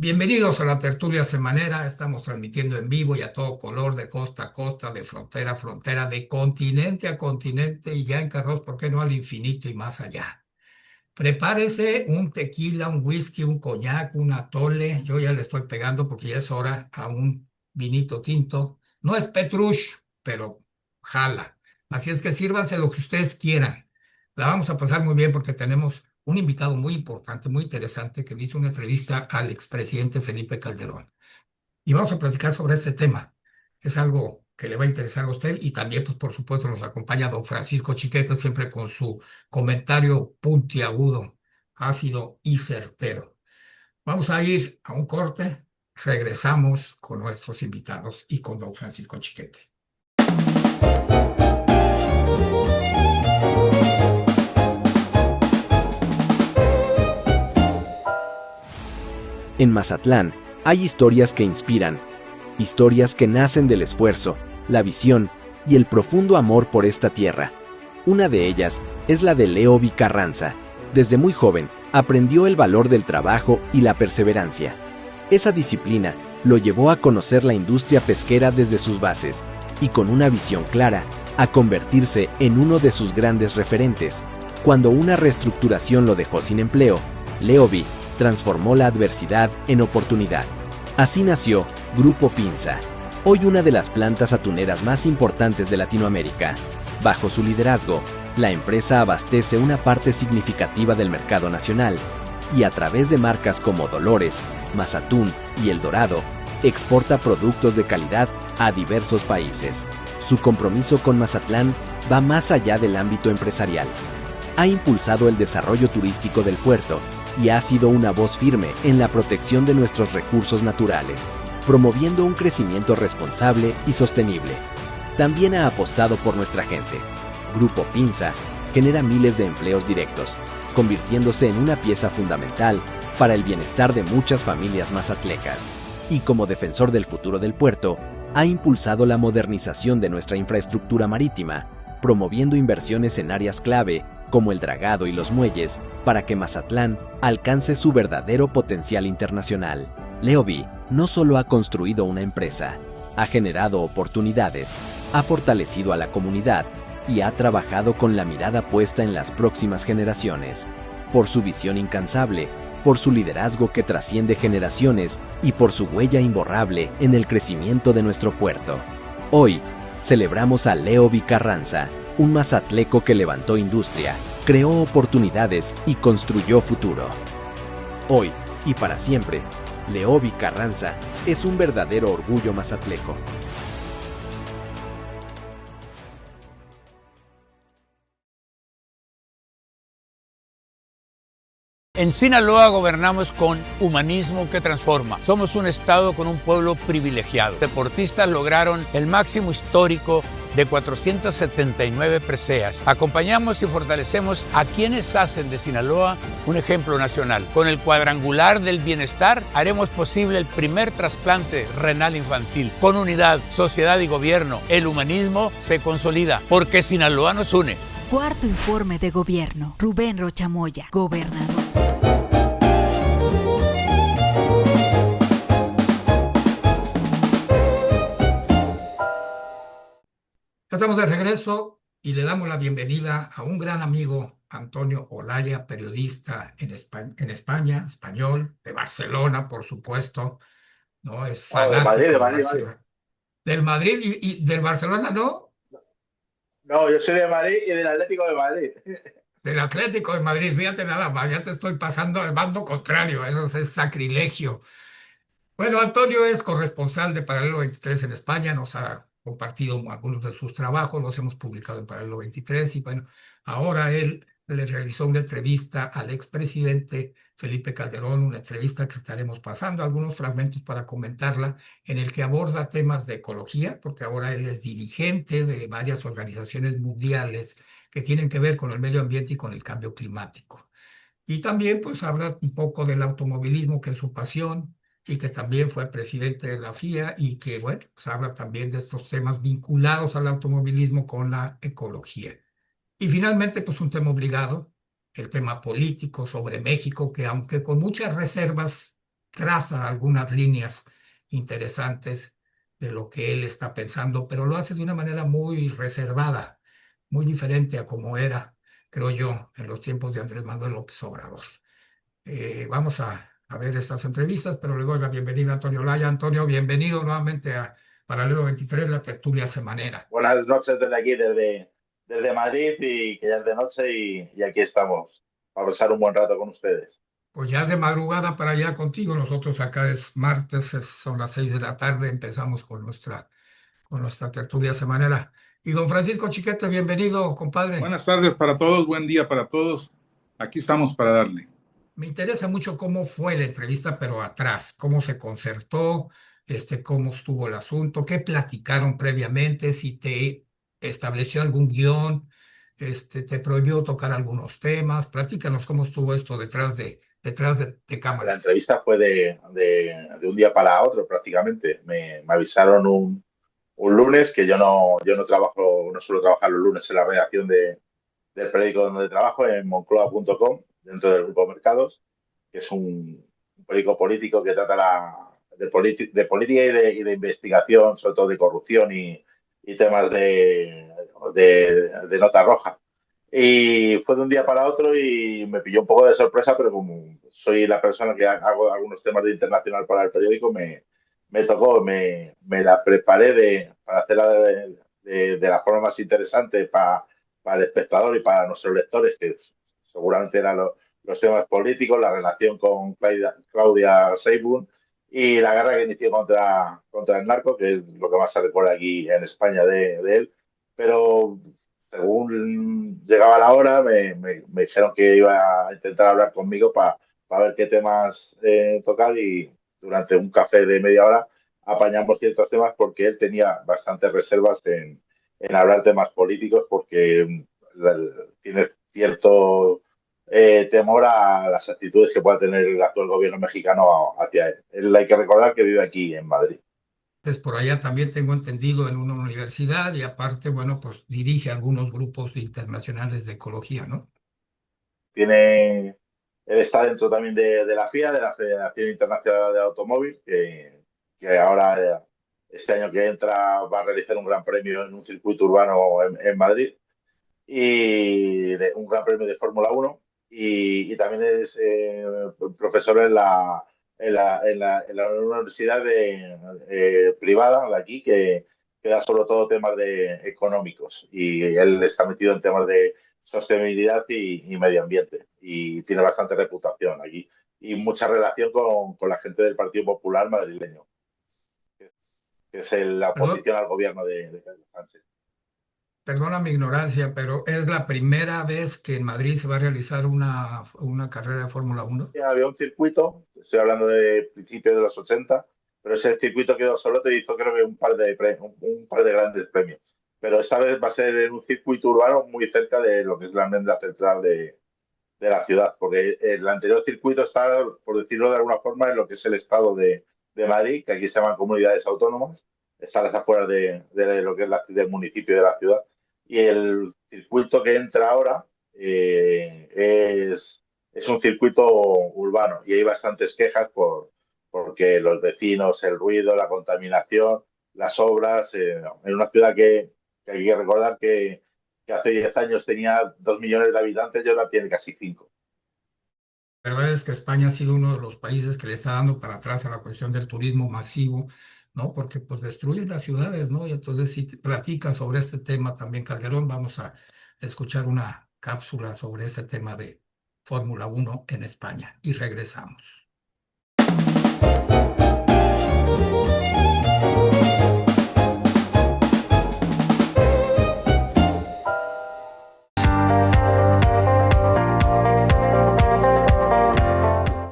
Bienvenidos a la tertulia semanera. Estamos transmitiendo en vivo y a todo color, de costa a costa, de frontera a frontera, de continente a continente y ya encargados, ¿por qué no?, al infinito y más allá. Prepárese un tequila, un whisky, un coñac, un atole. Yo ya le estoy pegando porque ya es hora a un vinito tinto. No es Petrush, pero jala. Así es que sírvanse lo que ustedes quieran. La vamos a pasar muy bien porque tenemos un invitado muy importante, muy interesante, que le hizo una entrevista al expresidente Felipe Calderón. Y vamos a platicar sobre este tema. Es algo que le va a interesar a usted y también, pues, por supuesto, nos acompaña don Francisco Chiqueta, siempre con su comentario puntiagudo, ácido y certero. Vamos a ir a un corte, regresamos con nuestros invitados y con don Francisco Chiquete. En Mazatlán hay historias que inspiran, historias que nacen del esfuerzo, la visión y el profundo amor por esta tierra. Una de ellas es la de Leobi Carranza. Desde muy joven aprendió el valor del trabajo y la perseverancia. Esa disciplina lo llevó a conocer la industria pesquera desde sus bases y, con una visión clara, a convertirse en uno de sus grandes referentes. Cuando una reestructuración lo dejó sin empleo, Leobi transformó la adversidad en oportunidad. Así nació Grupo Pinza, hoy una de las plantas atuneras más importantes de Latinoamérica. Bajo su liderazgo, la empresa abastece una parte significativa del mercado nacional y, a través de marcas como Dolores, Mazatún y El Dorado, exporta productos de calidad a diversos países. Su compromiso con Mazatlán va más allá del ámbito empresarial. Ha impulsado el desarrollo turístico del puerto y ha sido una voz firme en la protección de nuestros recursos naturales, promoviendo un crecimiento responsable y sostenible. También ha apostado por nuestra gente. Grupo Pinza genera miles de empleos directos, convirtiéndose en una pieza fundamental para el bienestar de muchas familias mazatlecas. Y como defensor del futuro del puerto, ha impulsado la modernización de nuestra infraestructura marítima, promoviendo inversiones en áreas clave como el dragado y los muelles, para que Mazatlán alcance su verdadero potencial internacional. Leobi no solo ha construido una empresa, ha generado oportunidades, ha fortalecido a la comunidad y ha trabajado con la mirada puesta en las próximas generaciones. Por su visión incansable, por su liderazgo que trasciende generaciones y por su huella imborrable en el crecimiento de nuestro puerto. Hoy, celebramos a Leobi Carranza, un mazatleco que levantó industria, creó oportunidades y construyó futuro. Hoy y para siempre, Leobi Carranza es un verdadero orgullo mazatleco. En Sinaloa gobernamos con humanismo que transforma. Somos un estado con un pueblo privilegiado. Deportistas lograron el máximo histórico de 479 preseas. Acompañamos y fortalecemos a quienes hacen de Sinaloa un ejemplo nacional. Con el cuadrangular del bienestar haremos posible el primer trasplante renal infantil. Con unidad, sociedad y gobierno, el humanismo se consolida porque Sinaloa nos une. Cuarto informe de gobierno. Rubén Rocha Moya, gobernador. Estamos de regreso y le damos la bienvenida a un gran amigo, Antonio Olaya, periodista en España, español, de Barcelona, por supuesto, ¿no? Es No, de Madrid, fanático de de Madrid, Madrid. Barcelona. Del Madrid y del Barcelona, ¿no? No, yo soy de Madrid y del Atlético de Madrid. Del Atlético de Madrid, fíjate nada más, ya te estoy pasando al bando contrario, eso es sacrilegio. Bueno, Antonio es corresponsal de Paralelo 23 en España, nos ha compartido algunos de sus trabajos, los hemos publicado en Paralelo 23 y bueno, ahora él le realizó una entrevista al expresidente Felipe Calderón, una entrevista que estaremos pasando, algunos fragmentos para comentarla, en el que aborda temas de ecología, porque ahora él es dirigente de varias organizaciones mundiales que tienen que ver con el medio ambiente y con el cambio climático. Y también pues habla un poco del automovilismo, que es su pasión, y que también fue presidente de la FIA y que, bueno, pues habla también de estos temas vinculados al automovilismo con la ecología. Y finalmente, pues un tema obligado, el tema político sobre México, que aunque con muchas reservas, traza algunas líneas interesantes de lo que él está pensando, pero lo hace de una manera muy reservada, muy diferente a como era, creo yo, en los tiempos de Andrés Manuel López Obrador. Vamos a ver estas entrevistas, pero le doy la bienvenida a Antonio Laya. Antonio, bienvenido nuevamente a Paralelo 23, la tertulia semanera. Buenas noches desde aquí, desde Madrid, y que ya es de noche y aquí estamos para pasar un buen rato con ustedes. Pues ya es de madrugada para allá contigo. Nosotros acá es martes, son las 6 de la tarde. Empezamos con nuestra tertulia semanera. Y don Francisco Chiquete, bienvenido, compadre. Buenas tardes para todos, buen día para todos. Aquí estamos para darle. Me interesa mucho cómo fue la entrevista, pero atrás, cómo se concertó, cómo estuvo el asunto, qué platicaron previamente, si te estableció algún guión, te prohibió tocar algunos temas. Platícanos cómo estuvo esto detrás de La cámaras. entrevista fue de un día para otro prácticamente. Me avisaron un lunes, que yo no trabajo, no suelo trabajar los lunes en la redacción del periódico donde trabajo, en moncloa.com, dentro del Grupo Mercados, que es un periódico político que trata de política y de investigación, sobre todo de corrupción y temas de nota roja. Y fue de un día para otro y me pilló un poco de sorpresa, pero como soy la persona que hago algunos temas de internacional para el periódico, me tocó, me la preparé para hacerla de la forma más interesante para el espectador y para nuestros lectores, que seguramente eran los temas políticos, la relación con Claudia Sheinbaum y la guerra que inició contra el narco, que es lo que más se recuerda aquí en España de él. Pero según llegaba la hora, me dijeron que iba a intentar hablar conmigo para ver qué temas tocar, y durante un café de media hora apañamos ciertos temas, porque él tenía bastantes reservas en hablar temas políticos, porque tiene cierto temor a las actitudes que pueda tener el actual gobierno mexicano hacia él. Él, hay que recordar que vive aquí en Madrid. Por allá también tengo entendido en una universidad, y aparte, bueno, pues dirige algunos grupos internacionales de ecología, ¿no? Él está dentro también de la FIA, de la Federación Internacional de Automóvil, que ahora, este año que entra, va a realizar un gran premio en un circuito urbano en Madrid, y un gran premio de Fórmula 1, y también es profesor en la universidad privada de aquí, que da sobre todo temas económicos, y él está metido en temas de sostenibilidad y medio ambiente, y tiene bastante reputación aquí y mucha relación con la gente del Partido Popular madrileño, que es la oposición al gobierno de Pedro Sánchez. Perdona mi ignorancia, pero ¿es la primera vez que en Madrid se va a realizar una carrera de Fórmula 1? Había un circuito, estoy hablando de principios de los 80, pero ese circuito quedó solo, te hizo creo que un par de grandes premios. Pero esta vez va a ser en un circuito urbano muy cerca de lo que es la almendra central de la ciudad, porque el anterior circuito está, por decirlo de alguna forma, en lo que es el estado de Madrid, que aquí se llaman comunidades autónomas, está a las afueras de lo que es del municipio de la ciudad. Y el circuito que entra ahora es un circuito urbano, y hay bastantes quejas porque los vecinos, el ruido, la contaminación, las obras, en una ciudad que hay que recordar que hace 10 años tenía 2 millones de habitantes y ahora tiene casi 5. La verdad es que España ha sido uno de los países que le está dando para atrás a la cuestión del turismo masivo, ¿no? Porque pues destruyen las ciudades, ¿no? Y entonces, si te platicas sobre este tema también, Calderón, vamos a escuchar una cápsula sobre este tema de Fórmula 1 en España y regresamos.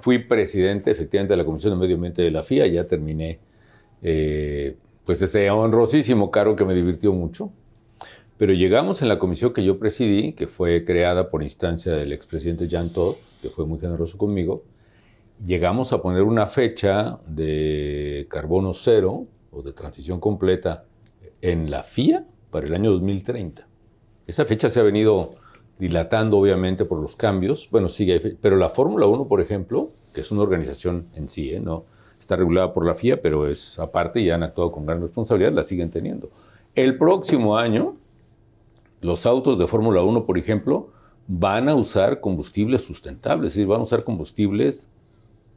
Fui presidente efectivamente de la Comisión de Medio Ambiente de la FIA, ya terminé pues ese honrosísimo cargo que me divirtió mucho, pero llegamos en la comisión que yo presidí, que fue creada por instancia del expresidente Jean Todt, que fue muy generoso conmigo. Llegamos a poner una fecha de carbono cero o de transición completa en la FIA para el año 2030. Esa fecha se ha venido dilatando obviamente por los cambios, bueno, sigue, pero la Fórmula 1, por ejemplo, que es una organización en sí, no está regulada por la FIA, pero es aparte y han actuado con gran responsabilidad, la siguen teniendo. El próximo año, los autos de Fórmula 1, por ejemplo, van a usar combustibles sustentables, es decir, van a usar combustibles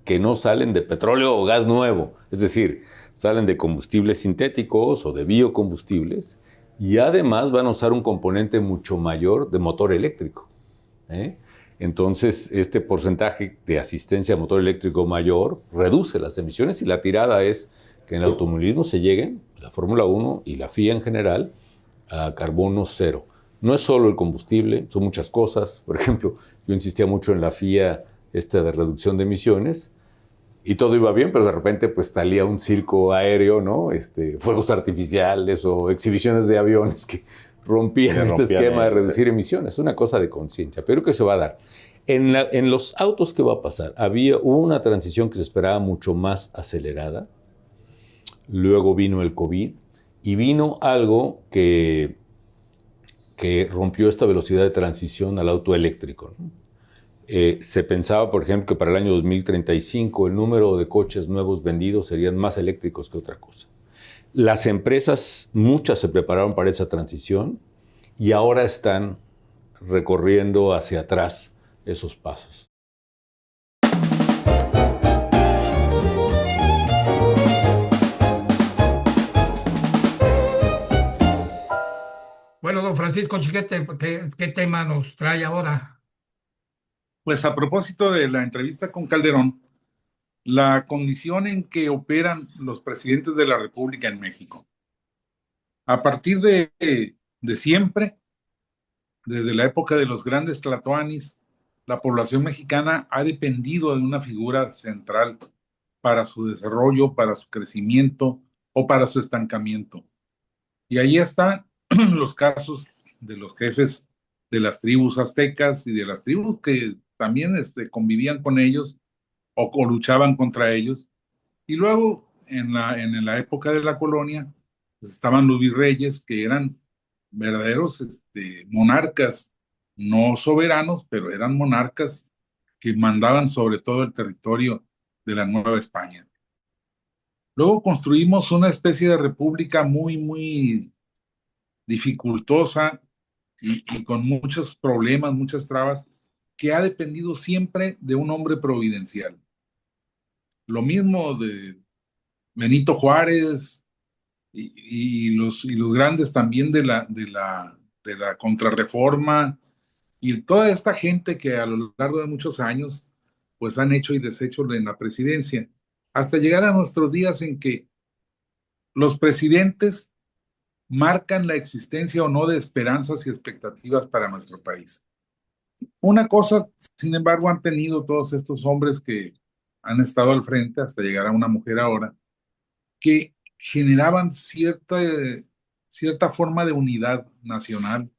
que no salen de petróleo o gas nuevo, es decir, salen de combustibles sintéticos o de biocombustibles, y además van a usar un componente mucho mayor de motor eléctrico. Entonces, este porcentaje de asistencia a motor eléctrico mayor reduce las emisiones, y la tirada es que en el automovilismo se lleguen, la Fórmula 1 y la FIA en general, a carbono cero. No es solo el combustible, son muchas cosas. Por ejemplo, yo insistía mucho en la FIA de reducción de emisiones, y todo iba bien, pero de repente pues salía un circo aéreo, ¿no? Fuegos artificiales o exhibiciones de aviones que rompían este esquema de reducir emisiones. Es una cosa de conciencia, pero que se va a dar. En los autos, ¿qué va a pasar? Hubo una transición que se esperaba mucho más acelerada. Luego vino el COVID y vino algo que rompió esta velocidad de transición al auto eléctrico, ¿no? Se pensaba, por ejemplo, que para el año 2035 el número de coches nuevos vendidos serían más eléctricos que otra cosa. Las empresas, muchas se prepararon para esa transición y ahora están recorriendo hacia atrás esos pasos. Bueno, don Francisco Chiquete, ¿qué tema nos trae ahora? Pues a propósito de la entrevista con Calderón, la condición en que operan los presidentes de la República en México. A partir de siempre, desde la época de los grandes tlatoanis, la población mexicana ha dependido de una figura central para su desarrollo, para su crecimiento o para su estancamiento. Y ahí están los casos de los jefes de las tribus aztecas y de las tribus que también convivían con ellos o luchaban contra ellos. Y luego, en la época de la colonia, pues estaban los virreyes, que eran verdaderos monarcas, no soberanos, pero eran monarcas que mandaban sobre todo el territorio de la Nueva España. Luego construimos una especie de república muy, muy dificultosa y con muchos problemas, muchas trabas, que ha dependido siempre de un hombre providencial. Lo mismo de Benito Juárez y los grandes también de la Contrarreforma, y toda esta gente que a lo largo de muchos años pues han hecho y deshecho en la presidencia, hasta llegar a nuestros días en que los presidentes marcan la existencia o no de esperanzas y expectativas para nuestro país. Una cosa, sin embargo, han tenido todos estos hombres que han estado al frente hasta llegar a una mujer ahora, que generaban cierta forma de unidad nacional.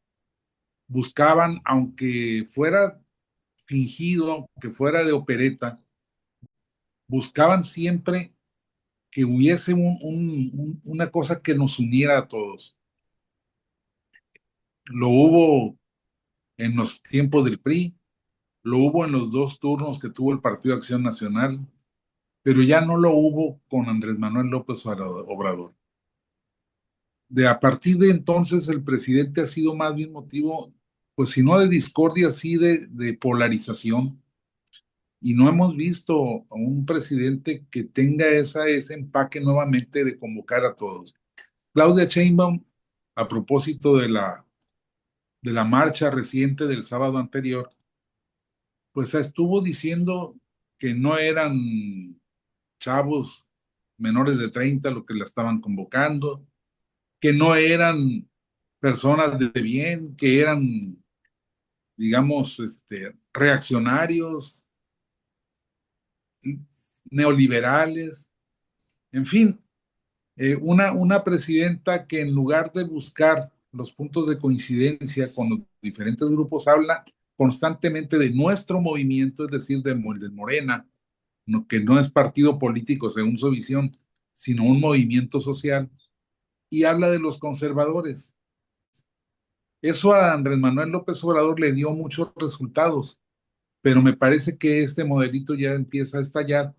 Buscaban, aunque fuera fingido, que fuera de opereta, buscaban siempre que hubiese una cosa que nos uniera a todos. Lo hubo en los tiempos del PRI, lo hubo en los 2 turnos que tuvo el Partido Acción Nacional, pero ya no lo hubo con Andrés Manuel López Obrador. A partir de entonces, el presidente ha sido más bien motivo, pues si no de discordia, sí de polarización, y no hemos visto a un presidente que tenga ese empaque nuevamente de convocar a todos. Claudia Sheinbaum, a propósito de la marcha reciente del sábado anterior, pues estuvo diciendo que no eran chavos menores de 30 lo que la estaban convocando, que no eran personas de bien, que eran, digamos, reaccionarios, neoliberales, en fin, una presidenta que en lugar de buscar los puntos de coincidencia con los diferentes grupos, habla constantemente de nuestro movimiento, es decir, de Morena, que no es partido político según su visión, sino un movimiento social, y habla de los conservadores. Eso a Andrés Manuel López Obrador le dio muchos resultados, pero me parece que este modelito ya empieza a estallar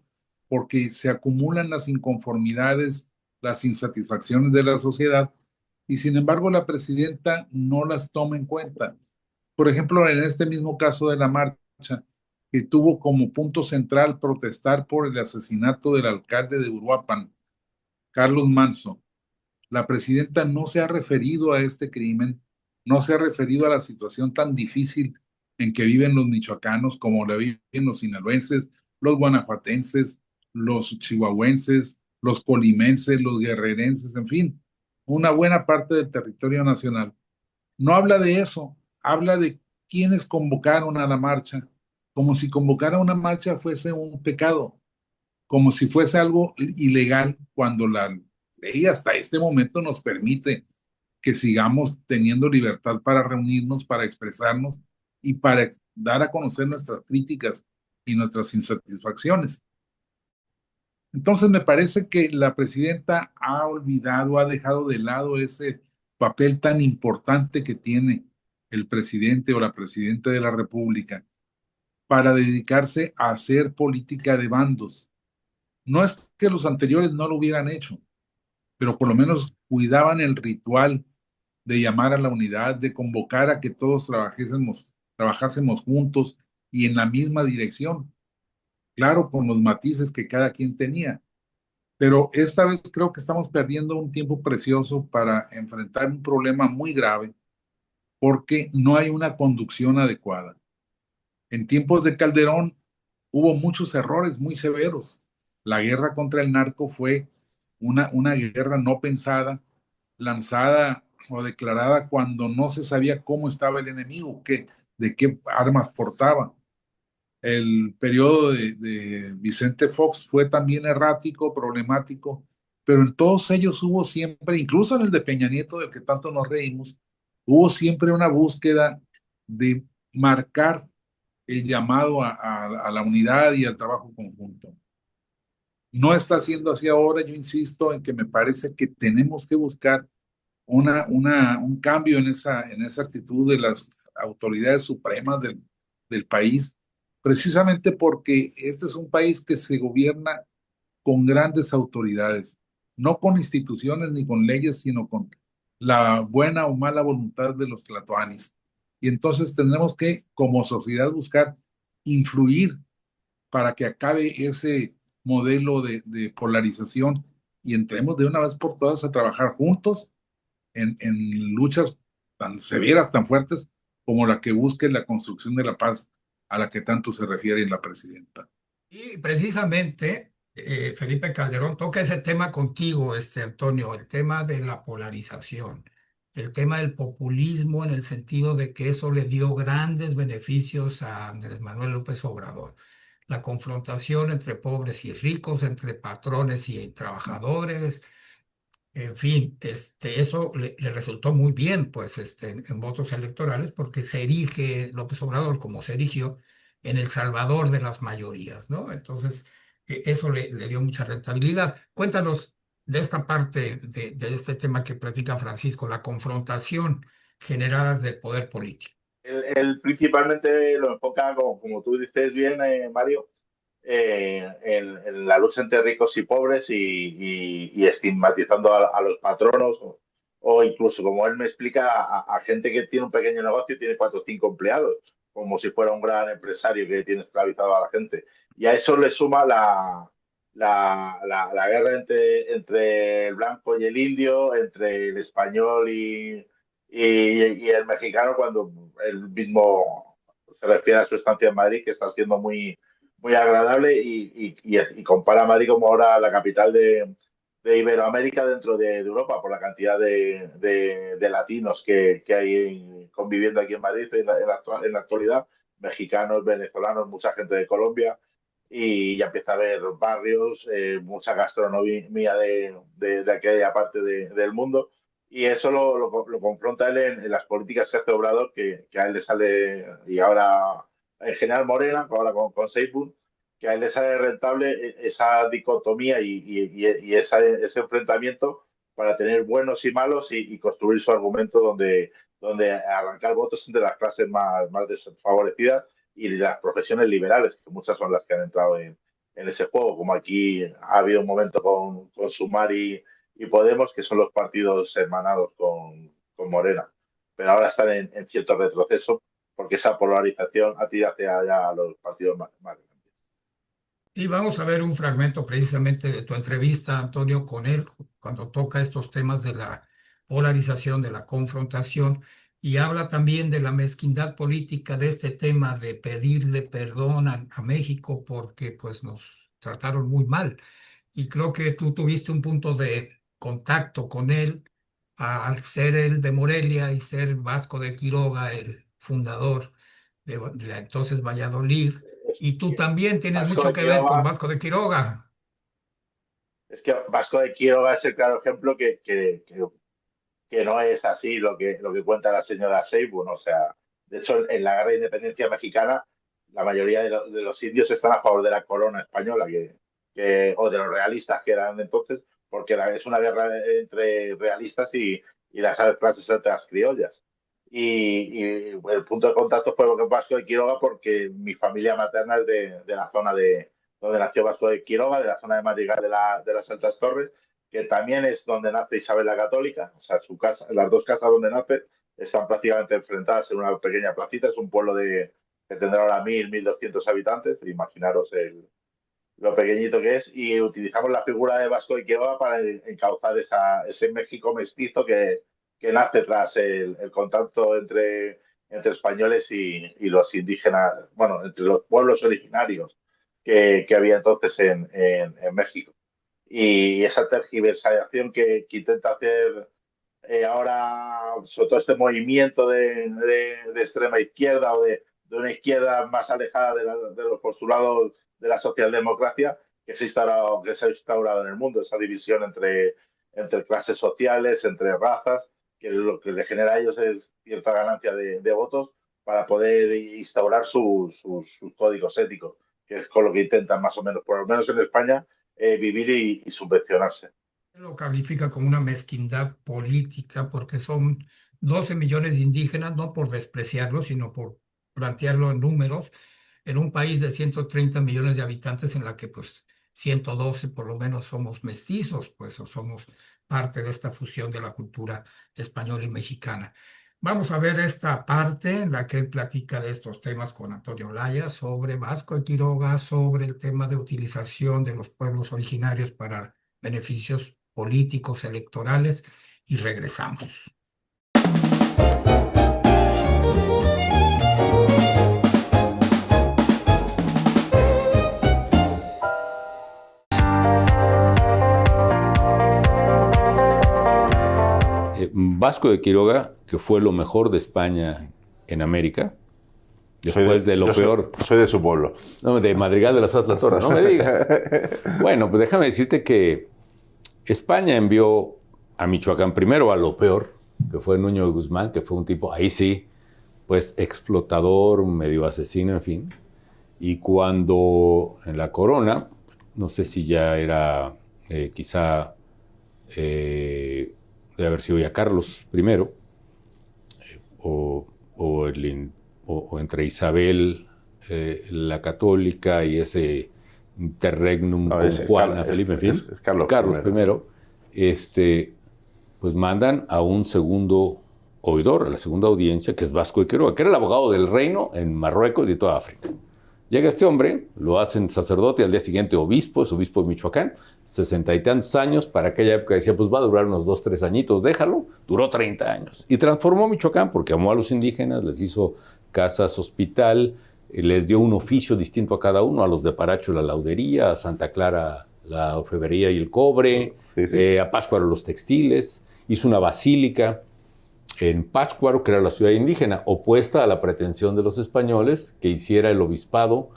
porque se acumulan las inconformidades, las insatisfacciones de la sociedad y sin embargo la presidenta no las toma en cuenta. Por ejemplo, en este mismo caso de la marcha, que tuvo como punto central protestar por el asesinato del alcalde de Uruapan, Carlos Manso, la presidenta no se ha referido a este crimen, no se ha referido a la situación tan difícil en que viven los michoacanos, como la viven los sinaloenses, los guanajuatenses, los chihuahuenses, los colimenses, los guerrerenses, en fin, una buena parte del territorio nacional. No habla de eso, habla de quienes convocaron a la marcha, como si convocar a una marcha fuese un pecado, como si fuese algo ilegal, cuando la ley hasta este momento nos permite que sigamos teniendo libertad para reunirnos, para expresarnos y para dar a conocer nuestras críticas y nuestras insatisfacciones. Entonces me parece que la presidenta ha olvidado, ha dejado de lado ese papel tan importante que tiene el presidente o la presidenta de la República para dedicarse a hacer política de bandos. No es que los anteriores no lo hubieran hecho, pero por lo menos cuidaban el ritual de llamar a la unidad, de convocar a que todos trabajásemos juntos y en la misma dirección, claro, con los matices que cada quien tenía. Pero esta vez creo que estamos perdiendo un tiempo precioso para enfrentar un problema muy grave porque no hay una conducción adecuada. En tiempos de Calderón hubo muchos errores muy severos. La guerra contra el narco fue una guerra no pensada, lanzada o declarada cuando no se sabía cómo estaba el enemigo, de qué armas portaba. El periodo de Vicente Fox fue también errático, problemático, pero en todos ellos hubo siempre, incluso en el de Peña Nieto, del que tanto nos reímos, hubo siempre una búsqueda de marcar el llamado a la unidad y al trabajo conjunto. No está siendo así ahora. Yo insisto en que me parece que tenemos que buscar un cambio en esa actitud de las autoridades supremas del país, precisamente porque este es un país que se gobierna con grandes autoridades, no con instituciones ni con leyes, sino con la buena o mala voluntad de los tlatoanis. Y entonces tenemos que, como sociedad, buscar influir para que acabe ese modelo de polarización y entremos de una vez por todas a trabajar juntos en luchas tan severas, tan fuertes, como la que busque la construcción de la paz a la que tanto se refiere la presidenta. Y precisamente Felipe Calderón toca ese tema contigo, Antonio, el tema de la polarización, el tema del populismo en el sentido de que eso le dio grandes beneficios a Andrés Manuel López Obrador. La confrontación entre pobres y ricos, entre patrones y trabajadores, en fin, eso le resultó muy bien, pues, en votos electorales, porque se erige López Obrador como se erigió en el salvador de las mayorías, ¿no? Entonces, eso le dio mucha rentabilidad. Cuéntanos de esta parte de este tema que platica Francisco, la confrontación generada del poder político. Él principalmente lo enfoca, como tú dices bien, Mario, en la lucha entre ricos y pobres y estigmatizando a los patronos o incluso, como él me explica, a gente que tiene un pequeño negocio y tiene 4 o 5 empleados, como si fuera un gran empresario que tiene esclavizado a la gente. Y a eso le suma la guerra entre el blanco y el indio, entre el español y el mexicano, cuando él mismo se refiere a su estancia en Madrid, que está siendo muy agradable y compara a Madrid como ahora la capital de Iberoamérica dentro de Europa por la cantidad de latinos que hay conviviendo aquí en Madrid en la actualidad, mexicanos, venezolanos, mucha gente de Colombia, y ya empieza a haber barrios, mucha gastronomía de aquella parte del mundo, y eso lo confronta él en las políticas que hace Obrador, que a él le sale, y ahora en general Morena, ahora con Seibu, que a él le sale rentable esa dicotomía y ese enfrentamiento para tener buenos y malos y construir su argumento donde arrancar votos entre las clases más desfavorecidas y las profesiones liberales, que muchas son las que han entrado en ese juego, como aquí ha habido un momento con Sumar y Podemos, que son los partidos hermanados con Morena, pero ahora están en cierto retroceso porque esa polarización ha tirado hacia allá a los partidos más grandes. Y vamos a ver un fragmento precisamente de tu entrevista, Antonio, con él, cuando toca estos temas de la polarización, de la confrontación, y habla también de la mezquindad política de este tema de pedirle perdón a México porque pues nos trataron muy mal. Y creo que tú tuviste un punto de contacto con él al ser él de Morelia y ser Vasco de Quiroga, el fundador de la entonces Valladolid. Y tú también tienes Vasco mucho de que ver con Quiroga, Vasco de Quiroga. es que Vasco de Quiroga es el claro ejemplo que no es así lo que cuenta la señora Seibu. O sea, de hecho, en la guerra de independencia mexicana, la mayoría de los indios están a favor de la corona española o de los realistas que eran entonces, porque es una guerra entre realistas y las clases altas criollas. Y el punto de contacto fue Vasco de Quiroga porque mi familia materna es de la zona de donde nació Vasco de Quiroga, de la zona de Madrigal de las Altas Torres, que también es donde nace Isabel la Católica. O sea, su casa, las dos casas donde nace están prácticamente enfrentadas en una pequeña placita. Es un pueblo que tendrá ahora 1.200 habitantes. Imaginaros lo pequeñito que es. Y utilizamos la figura de Vasco de Quiroga para encauzar ese México mestizo que nace tras el contacto entre españoles y los indígenas, bueno, entre los pueblos originarios que había entonces en México. Y esa tergiversación que intenta hacer ahora, sobre todo este movimiento de extrema izquierda o de una izquierda más alejada de los postulados de la socialdemocracia que se ha instaurado en el mundo, esa división entre clases sociales, entre razas, que lo que le genera a ellos es cierta ganancia de votos para poder instaurar sus códigos éticos, que es con lo que intentan más o menos, por lo menos en España, vivir y subvencionarse. Lo califica como una mezquindad política porque son 12 millones de indígenas, no por despreciarlo, sino por plantearlo en números, en un país de 130 millones de habitantes en la que pues 112 por lo menos somos mestizos, pues o somos parte de esta fusión de la cultura española y mexicana. Vamos a ver esta parte en la que él platica de estos temas con Antonio Olaya sobre Vasco de Quiroga, sobre el tema de utilización de los pueblos originarios para beneficios políticos, electorales, y regresamos. Vasco de Quiroga, que fue lo mejor de España en América, después de lo peor. Soy de su pueblo. No, de Madrigal de las Altas Torres, no me digas. Bueno, pues déjame decirte que España envió a Michoacán primero a lo peor, que fue Nuño de Guzmán, que fue un tipo, ahí sí, pues explotador, medio asesino, en fin. Y cuando en la corona, no sé si ya era quizá de haber sido ya Carlos I, o entre Isabel la Católica y ese interregnum con Juana, Felipe, en fin, es Carlos I, pues mandan a un segundo oidor, a la segunda audiencia, que es Vasco de Quiroga, que era el abogado del reino en Marruecos y toda África. Llega este hombre, lo hacen sacerdote, al día siguiente obispo, es obispo de Michoacán, 60 y tantos años, para aquella época decía, pues va a durar unos 2, 3 añitos, déjalo, duró 30 años. Y transformó Michoacán porque amó a los indígenas, les hizo casas, hospital, les dio un oficio distinto a cada uno, a los de Paracho la laudería, a Santa Clara la orfebrería y el cobre, a Pátzcuaro los textiles, hizo una basílica en Pátzcuaro, que era la ciudad indígena, opuesta a la pretensión de los españoles que hiciera el obispado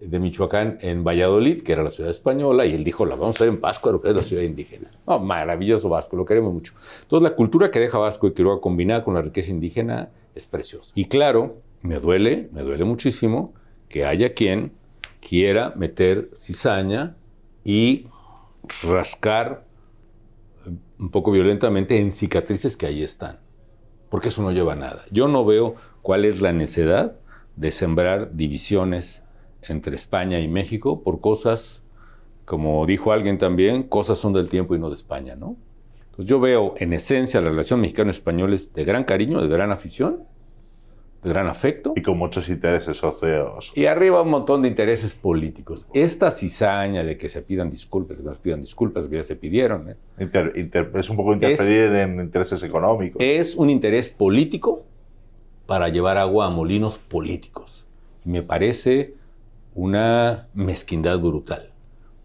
de Michoacán en Valladolid, que era la ciudad española, y él dijo, la vamos a hacer en Pátzcuaro, que es la ciudad indígena. Oh, maravilloso Vasco, lo queremos mucho. Entonces la cultura que deja Vasco de Quiroga combinada con la riqueza indígena es preciosa. Y claro, me duele muchísimo que haya quien quiera meter cizaña y rascar un poco violentamente en cicatrices que ahí están, porque eso no lleva a nada. Yo no veo cuál es la necedad de sembrar divisiones entre España y México por cosas, como dijo alguien también, cosas son del tiempo y no de España, ¿no? Entonces yo veo en esencia la relación mexicano-española de gran cariño, de gran afición, de gran afecto. Y con muchos intereses socios. Y arriba un montón de intereses políticos. Esta cizaña de que se pidan disculpas, que nos pidan disculpas, que ya se pidieron. Es un poco interferir en intereses económicos. Es un interés político para llevar agua a molinos políticos. Y me parece una mezquindad brutal.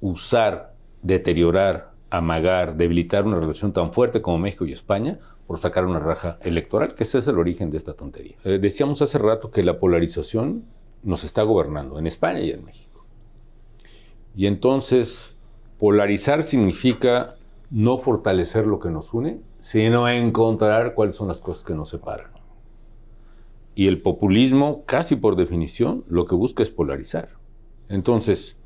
Usar, deteriorar, amagar, debilitar una relación tan fuerte como México y España por sacar una raja electoral, que ese es el origen de esta tontería. Decíamos hace rato que la polarización nos está gobernando en España y en México. Y entonces, polarizar significa no fortalecer lo que nos une, sino encontrar cuáles son las cosas que nos separan. Y el populismo, casi por definición, lo que busca es polarizar. Entonces,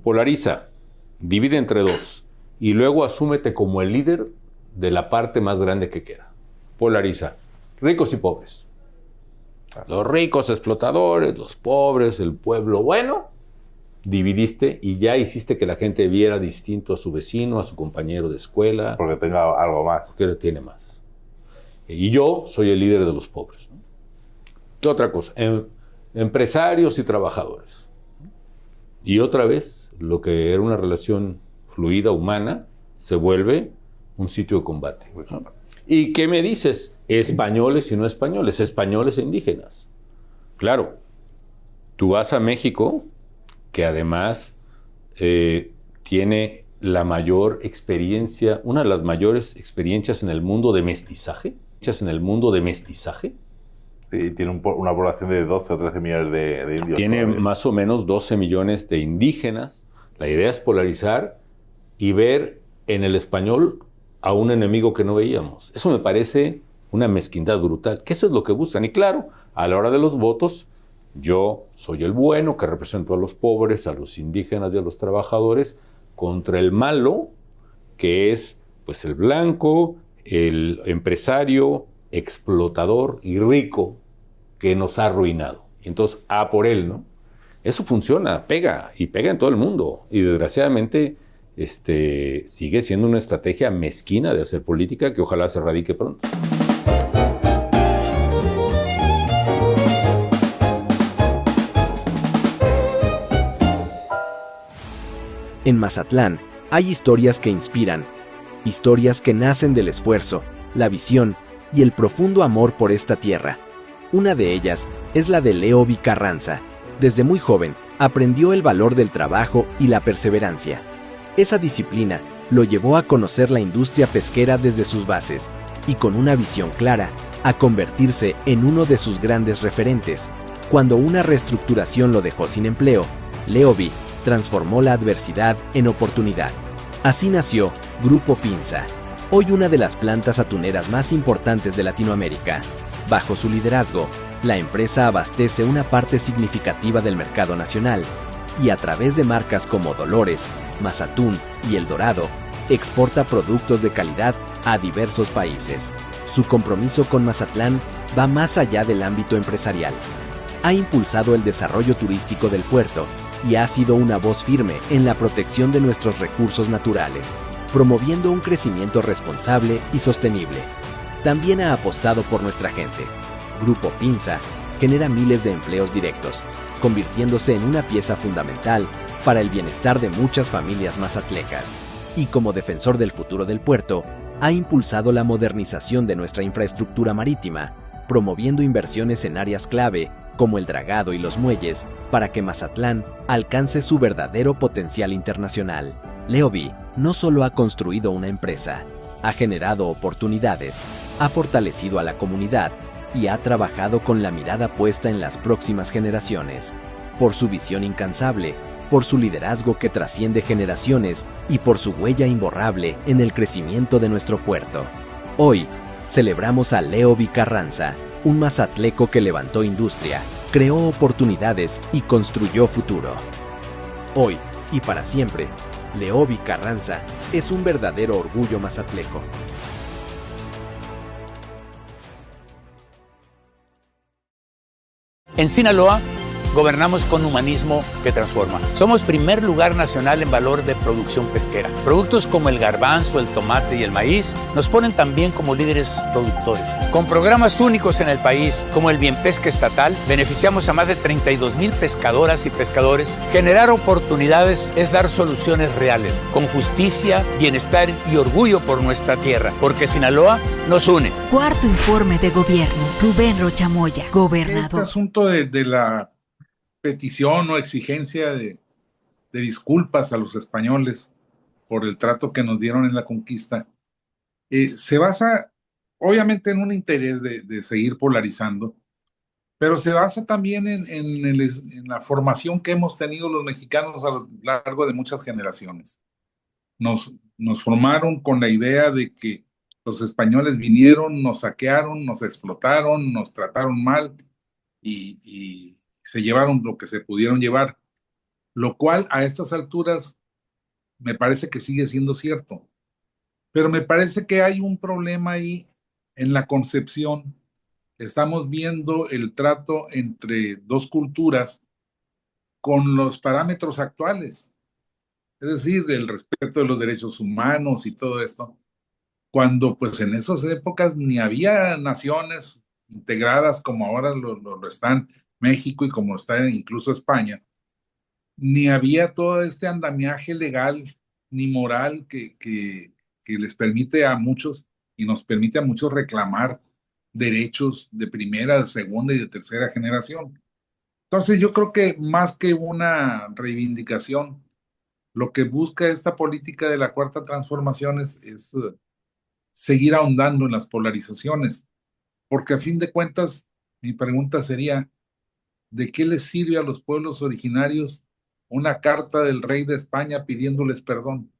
polariza, divide entre dos, y luego asúmete como el líder de la parte más grande que queda. Polariza, ricos y pobres. Los ricos explotadores, los pobres, el pueblo bueno. Dividiste y ya hiciste que la gente viera distinto a su vecino, a su compañero de escuela. Porque tenga algo más. Porque tiene más. Y yo soy el líder de los pobres, ¿no? ¿Qué otra cosa? Empresarios y trabajadores. Y otra vez, lo que era una relación fluida, humana, se vuelve un sitio de combate. ¿Y qué me dices? Españoles y no españoles, españoles e indígenas. Claro, tú vas a México, que además tiene la mayor experiencia, una de las mayores experiencias en el mundo de mestizaje. Y tiene una población de 12 o 13 millones de indios. Tiene más o menos 12 millones de indígenas. La idea es polarizar y ver en el español a un enemigo que no veíamos. Eso me parece una mezquindad brutal, que eso es lo que buscan. Y claro, a la hora de los votos, yo soy el bueno que represento a los pobres, a los indígenas y a los trabajadores, contra el malo, que es pues el blanco, el empresario, explotador y rico que nos ha arruinado. Y entonces, por él, ¿no? Eso funciona, pega, y pega en todo el mundo. Y desgraciadamente sigue siendo una estrategia mezquina de hacer política que ojalá se erradique pronto. En Mazatlán hay historias que inspiran, historias que nacen del esfuerzo, la visión y el profundo amor por esta tierra. Una de ellas es la de Leobi Carranza. Desde muy joven aprendió el valor del trabajo y la perseverancia. Esa disciplina lo llevó a conocer la industria pesquera desde sus bases y con una visión clara a convertirse en uno de sus grandes referentes. Cuando una reestructuración lo dejó sin empleo, Leobi transformó la adversidad en oportunidad. Así nació Grupo Pinza, hoy una de las plantas atuneras más importantes de Latinoamérica. Bajo su liderazgo, la empresa abastece una parte significativa del mercado nacional y a través de marcas como Dolores, Mazatún y El Dorado, exporta productos de calidad a diversos países. Su compromiso con Mazatlán va más allá del ámbito empresarial. Ha impulsado el desarrollo turístico del puerto y ha sido una voz firme en la protección de nuestros recursos naturales, promoviendo un crecimiento responsable y sostenible. También ha apostado por nuestra gente. Grupo Pinza genera miles de empleos directos, convirtiéndose en una pieza fundamental para el bienestar de muchas familias mazatlecas. Y como defensor del futuro del puerto, ha impulsado la modernización de nuestra infraestructura marítima, promoviendo inversiones en áreas clave como el dragado y los muelles para que Mazatlán alcance su verdadero potencial internacional. Leobi no solo ha construido una empresa, ha generado oportunidades, ha fortalecido a la comunidad y ha trabajado con la mirada puesta en las próximas generaciones. Por su visión incansable, por su liderazgo que trasciende generaciones y por su huella imborrable en el crecimiento de nuestro puerto. Hoy, celebramos a Leobi Carranza, un mazatleco que levantó industria, creó oportunidades y construyó futuro. Hoy y para siempre, Leobi Carranza es un verdadero orgullo mazatleco. En Sinaloa, gobernamos con humanismo que transforma. Somos primer lugar nacional en valor de producción pesquera. Productos como el garbanzo, el tomate y el maíz nos ponen también como líderes productores. Con programas únicos en el país, como el Bienpesca Estatal, beneficiamos a más de 32,000 pescadoras y pescadores. Generar oportunidades es dar soluciones reales, con justicia, bienestar y orgullo por nuestra tierra, porque Sinaloa nos une. Cuarto informe de gobierno. Rubén Rocha Moya, Este gobernador. asunto de la petición o exigencia de disculpas a los españoles por el trato que nos dieron en la conquista, se basa obviamente en un interés de seguir polarizando, pero se basa también en la formación que hemos tenido los mexicanos a lo largo de muchas generaciones. Nos formaron con la idea de que los españoles vinieron, nos saquearon, nos explotaron, nos trataron mal y se llevaron lo que se pudieron llevar, lo cual a estas alturas me parece que sigue siendo cierto. Pero me parece que hay un problema ahí en la concepción. Estamos viendo el trato entre dos culturas con los parámetros actuales, es decir, el respeto de los derechos humanos y todo esto, cuando pues en esas épocas ni había naciones integradas como ahora lo están México y como está incluso España, ni había todo este andamiaje legal ni moral que les permite a muchos y nos permite a muchos reclamar derechos de primera, de segunda y de tercera generación. Entonces yo creo que más que una reivindicación, lo que busca esta política de la cuarta transformación es seguir ahondando en las polarizaciones, porque a fin de cuentas mi pregunta sería, ¿de qué les sirve a los pueblos originarios una carta del rey de España pidiéndoles perdón?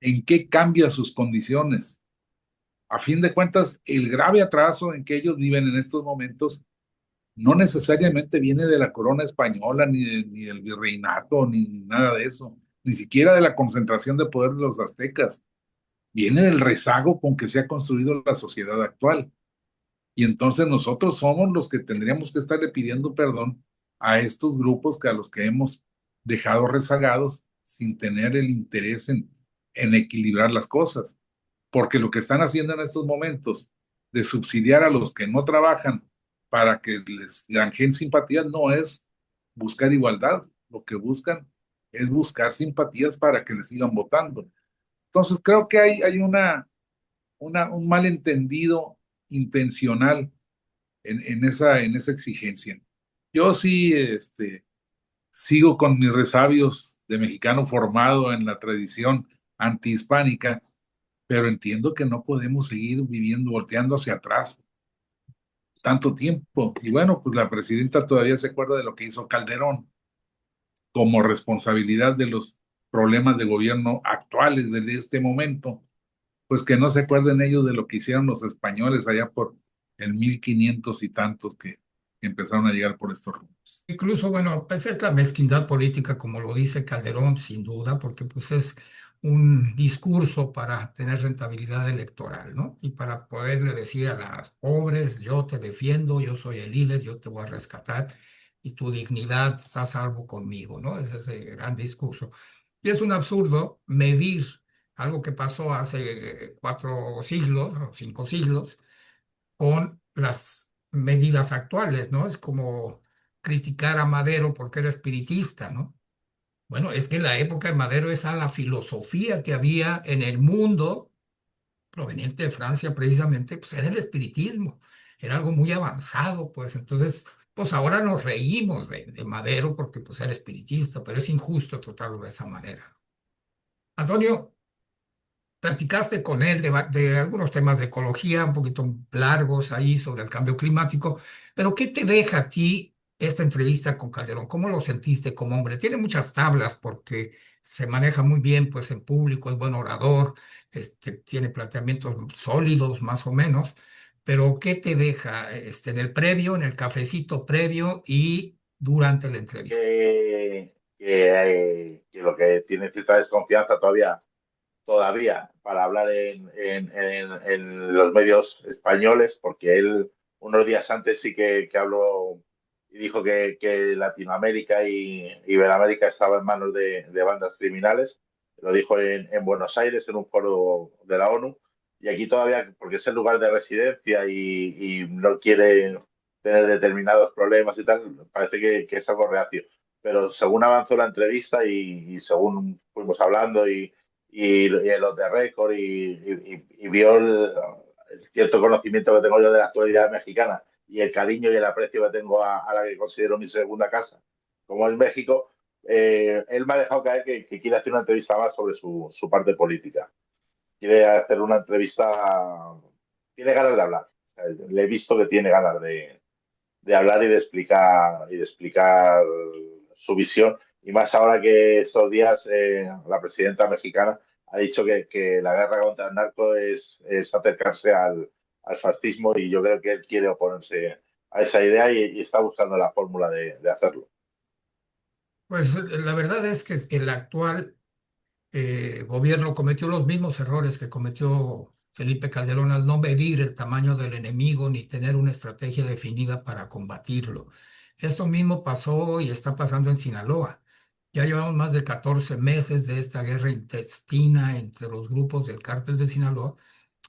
¿En qué cambia sus condiciones? A fin de cuentas, el grave atraso en que ellos viven en estos momentos no necesariamente viene de la corona española, ni del virreinato, ni nada de eso, ni siquiera de la concentración de poder de los aztecas. Viene del rezago con que se ha construido la sociedad actual. Y entonces nosotros somos los que tendríamos que estarle pidiendo perdón a estos grupos a los que hemos dejado rezagados sin tener el interés en equilibrar las cosas. Porque lo que están haciendo en estos momentos de subsidiar a los que no trabajan para que les granjeen simpatías no es buscar igualdad. Lo que buscan es buscar simpatías para que les sigan votando. Entonces creo que hay un malentendido intencional en esa exigencia. Yo sí sigo con mis resabios de mexicano formado en la tradición antihispánica, pero entiendo que no podemos seguir viviendo, volteando hacia atrás tanto tiempo. Y bueno, pues la presidenta todavía se acuerda de lo que hizo Calderón como responsabilidad de los problemas de gobierno actuales de este momento, pues que no se acuerden ellos de lo que hicieron los españoles allá por el 1500 y tantos que empezaron a llegar por estos rumbos. Incluso, bueno, pues es la mezquindad política, como lo dice Calderón, sin duda, porque pues es un discurso para tener rentabilidad electoral, ¿no? Y para poderle decir a las pobres, yo te defiendo, yo soy el líder, yo te voy a rescatar y tu dignidad está a salvo conmigo, ¿no? Es ese gran discurso. Y es un absurdo medir algo que pasó hace 4 siglos o 5 siglos con las medidas actuales, ¿no? Es como criticar a Madero porque era espiritista, ¿no? Bueno, es que en la época de Madero esa la filosofía que había en el mundo, proveniente de Francia precisamente, pues era el espiritismo, era algo muy avanzado, pues entonces, pues ahora nos reímos de Madero porque pues era espiritista, pero es injusto tratarlo de esa manera. Antonio, platicaste con él de algunos temas de ecología, un poquito largos ahí sobre el cambio climático, pero ¿qué te deja a ti esta entrevista con Calderón? ¿Cómo lo sentiste como hombre? Tiene muchas tablas porque se maneja muy bien pues en público, es buen orador, tiene planteamientos sólidos más o menos, pero ¿qué te deja en el previo, en el cafecito previo y durante la entrevista? Que lo que tiene cierta desconfianza todavía para hablar en los medios españoles, porque él unos días antes sí que habló y dijo que Latinoamérica y Iberoamérica estaba en manos de bandas criminales. Lo dijo en Buenos Aires, en un foro de la ONU, y aquí todavía, porque es el lugar de residencia y no quiere tener determinados problemas y tal, parece que es algo reacio. Pero según avanzó la entrevista y según fuimos hablando y los de récord y vio el cierto conocimiento que tengo yo de la actualidad mexicana y el cariño y el aprecio que tengo a la que considero mi segunda casa, como es México, él me ha dejado caer que quiere hacer una entrevista más sobre su parte política. Quiere hacer una entrevista, tiene ganas de hablar. O sea, le he visto que tiene ganas de hablar y de explicar su visión. Y más ahora que estos días la presidenta mexicana ha dicho que la guerra contra el narco es acercarse al fascismo, y yo creo que él quiere oponerse a esa idea y está buscando la fórmula de hacerlo. Pues la verdad es que el actual gobierno cometió los mismos errores que cometió Felipe Calderón al no medir el tamaño del enemigo ni tener una estrategia definida para combatirlo. Esto mismo pasó y está pasando en Sinaloa. Ya llevamos más de 14 meses de esta guerra intestina entre los grupos del cártel de Sinaloa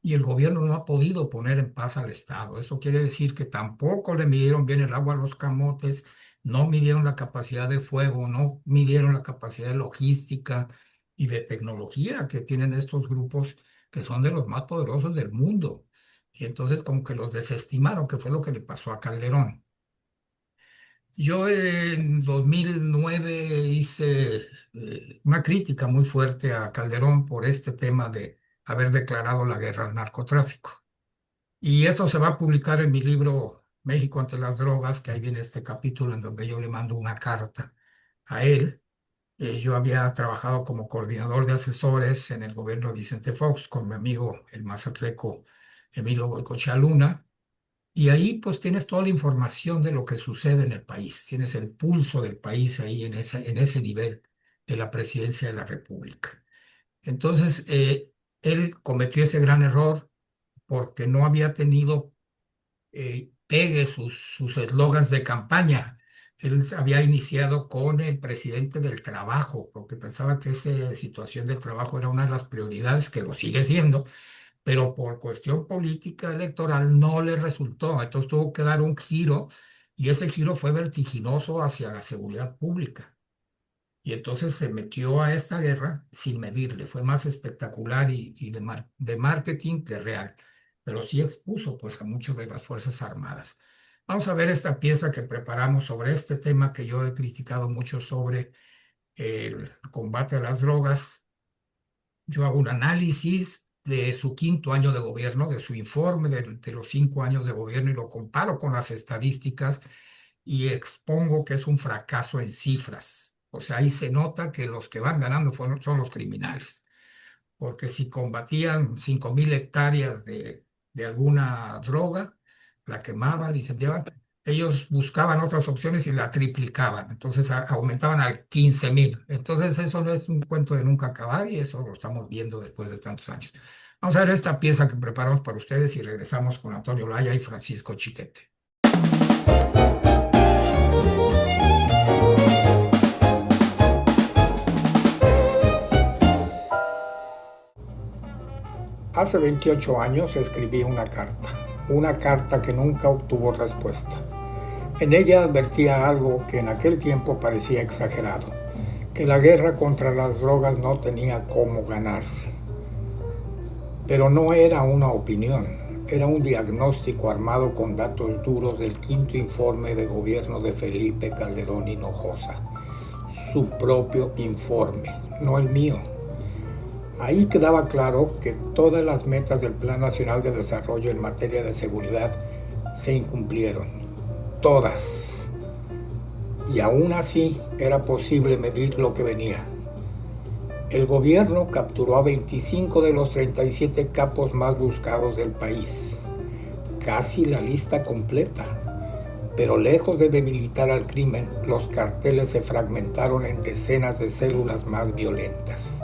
y el gobierno no ha podido poner en paz al Estado. Eso quiere decir que tampoco le midieron bien el agua a los camotes, no midieron la capacidad de fuego, no midieron la capacidad de logística y de tecnología que tienen estos grupos que son de los más poderosos del mundo. Y entonces como que los desestimaron, que fue lo que le pasó a Calderón. Yo en 2009 hice una crítica muy fuerte a Calderón por este tema de haber declarado la guerra al narcotráfico. Y esto se va a publicar en mi libro México ante las drogas, que ahí viene este capítulo en donde yo le mando una carta a él. Yo había trabajado como coordinador de asesores en el gobierno de Vicente Fox con mi amigo el mazatleco Emilio Goicoechea Luna. Y ahí pues tienes toda la información de lo que sucede en el país, tienes el pulso del país ahí en ese nivel de la presidencia de la República. Entonces, él cometió ese gran error porque no había tenido pegue sus eslogans de campaña. Él había iniciado con el presidente del trabajo, porque pensaba que esa situación del trabajo era una de las prioridades, que lo sigue siendo, pero por cuestión política electoral no le resultó. Entonces tuvo que dar un giro y ese giro fue vertiginoso hacia la seguridad pública. Y entonces se metió a esta guerra sin medirle. Fue más espectacular y de marketing que real, pero sí expuso pues a muchas de las Fuerzas Armadas. Vamos a ver esta pieza que preparamos sobre este tema que yo he criticado mucho sobre el combate a las drogas. Yo hago un análisis de su 5.º año de gobierno, de su informe de los 5 años de gobierno, y lo comparo con las estadísticas y expongo que es un fracaso en cifras. O sea, ahí se nota que los que van ganando son los criminales, porque si combatían 5.000 hectáreas de alguna droga, la quemaban, la incendiaban, ellos buscaban otras opciones y la triplicaban, entonces aumentaban al 15.000. Entonces eso no es un cuento de nunca acabar y eso lo estamos viendo después de tantos años. Vamos a ver esta pieza que preparamos para ustedes y regresamos con Antonio Laya y Francisco Chiquete. Hace 28 años escribí una carta que nunca obtuvo respuesta. En ella advertía algo que en aquel tiempo parecía exagerado, que la guerra contra las drogas no tenía cómo ganarse. Pero no era una opinión, era un diagnóstico armado con datos duros del 5º informe de gobierno de Felipe Calderón Hinojosa. Su propio informe, no el mío. Ahí quedaba claro que todas las metas del Plan Nacional de Desarrollo en materia de seguridad se incumplieron. Todas. Y aún así era posible medir lo que venía. El gobierno capturó a 25 de los 37 capos más buscados del país. Casi la lista completa. Pero lejos de debilitar al crimen, los carteles se fragmentaron en decenas de células más violentas.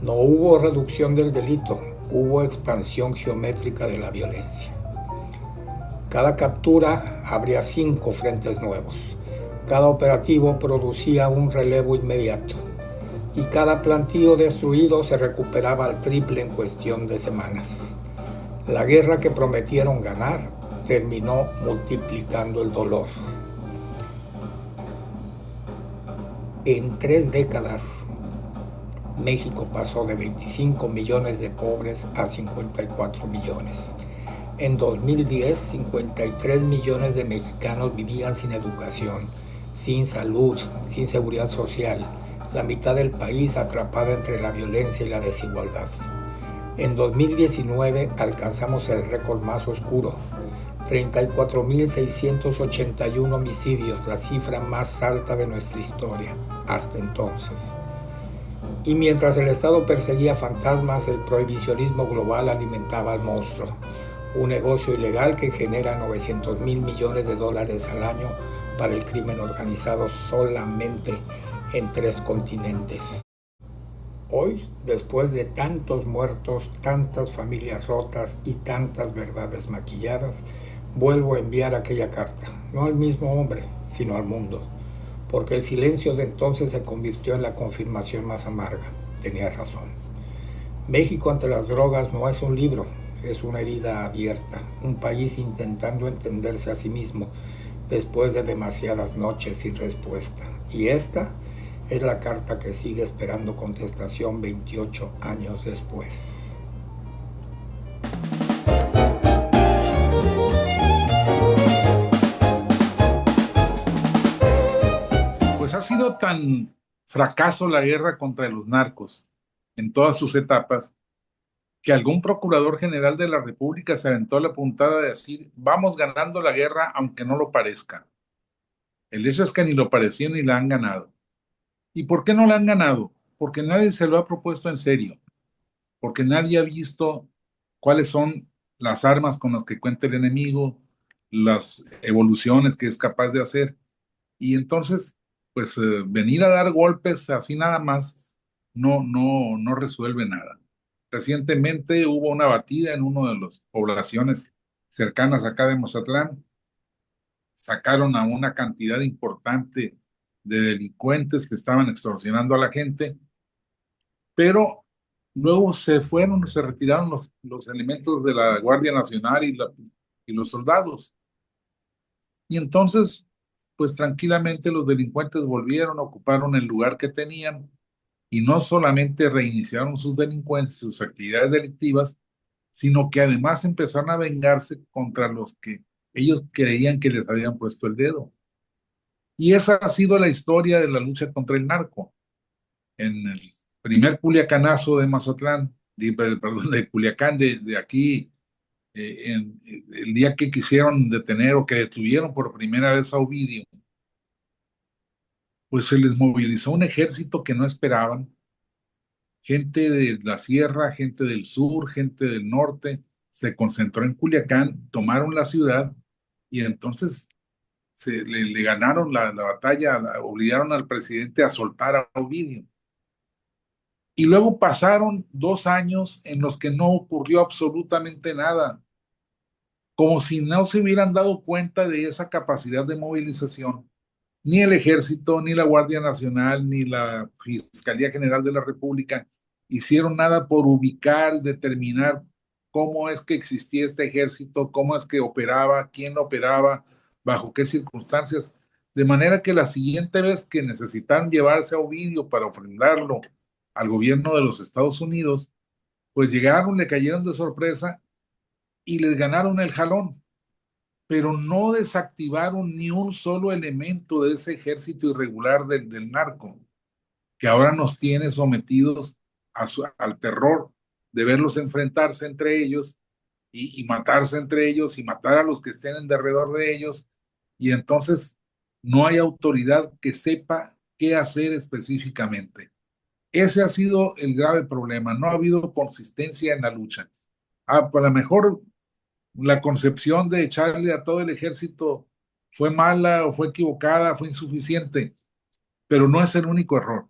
No hubo reducción del delito, hubo expansión geométrica de la violencia. Cada captura abría 5 frentes nuevos. Cada operativo producía un relevo inmediato. Y cada plantío destruido se recuperaba al triple en cuestión de semanas. La guerra que prometieron ganar terminó multiplicando el dolor. En 3 décadas, México pasó de 25 millones de pobres a 54 millones. En 2010, 53 millones de mexicanos vivían sin educación, sin salud, sin seguridad social. La mitad del país atrapada entre la violencia y la desigualdad. En 2019 alcanzamos el récord más oscuro, 34.681 homicidios, la cifra más alta de nuestra historia hasta entonces. Y mientras el Estado perseguía fantasmas, el prohibicionismo global alimentaba al monstruo, un negocio ilegal que genera 900,000 millones de dólares al año para el crimen organizado solamente en 3 continentes. Hoy, después de tantos muertos, tantas familias rotas y tantas verdades maquilladas, vuelvo a enviar aquella carta, no al mismo hombre, sino al mundo, porque el silencio de entonces se convirtió en la confirmación más amarga. Tenía razón. México ante las drogas no es un libro, es una herida abierta, un país intentando entenderse a sí mismo después de demasiadas noches sin respuesta. Y esta es la carta que sigue esperando contestación 28 años después. Pues ha sido tan fracaso la guerra contra los narcos en todas sus etapas que algún procurador general de la República se aventó la puntada de decir: vamos ganando la guerra aunque no lo parezca. El hecho es que ni lo pareció ni la han ganado. ¿Y por qué no la han ganado? Porque nadie se lo ha propuesto en serio, porque nadie ha visto cuáles son las armas con las que cuenta el enemigo, las evoluciones que es capaz de hacer. Y entonces, pues venir a dar golpes así nada más no resuelve nada. Recientemente hubo una batida en una de las poblaciones cercanas acá de Mazatlán. Sacaron a una cantidad importante de delincuentes que estaban extorsionando a la gente, pero luego se retiraron los elementos de la Guardia Nacional y los soldados. Y entonces, pues tranquilamente los delincuentes volvieron, ocuparon el lugar que tenían y no solamente reiniciaron sus delincuencias, sus actividades delictivas, sino que además empezaron a vengarse contra los que ellos creían que les habían puesto el dedo. Y esa ha sido la historia de la lucha contra el narco. En el primer culiacanazo de Mazatlán, de Culiacán, de aquí, el día que quisieron detener o que detuvieron por primera vez a Ovidio, pues se les movilizó un ejército que no esperaban. Gente de la sierra, gente del sur, gente del norte, se concentró en Culiacán, tomaron la ciudad y entonces le ganaron la batalla, obligaron al presidente a soltar a Ovidio. Y luego pasaron 2 años en los que no ocurrió absolutamente nada, como si no se hubieran dado cuenta de esa capacidad de movilización. Ni el Ejército, ni la Guardia Nacional, ni la Fiscalía General de la República hicieron nada por ubicar, determinar cómo es que existía este ejército, cómo es que operaba, quién operaba, bajo qué circunstancias. De manera que la siguiente vez que necesitaron llevarse a Ovidio para ofrendarlo al gobierno de los Estados Unidos, pues llegaron, le cayeron de sorpresa y les ganaron el jalón, pero no desactivaron ni un solo elemento de ese ejército irregular del narco, que ahora nos tiene sometidos al terror de verlos enfrentarse entre ellos y matarse entre ellos y matar a los que estén en derredor de ellos, y entonces no hay autoridad que sepa qué hacer específicamente. Ese ha sido el grave problema, no ha habido consistencia en la lucha. A lo mejor la concepción de echarle a todo el ejército fue mala o fue equivocada, fue insuficiente, pero no es el único error.